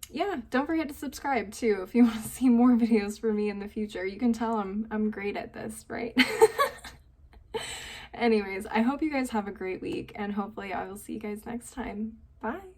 yeah, don't forget to subscribe too if you want to see more videos from me in the future. You can tell I'm great at this, right? Anyways, I hope you guys have a great week, and hopefully I will see you guys next time. Bye.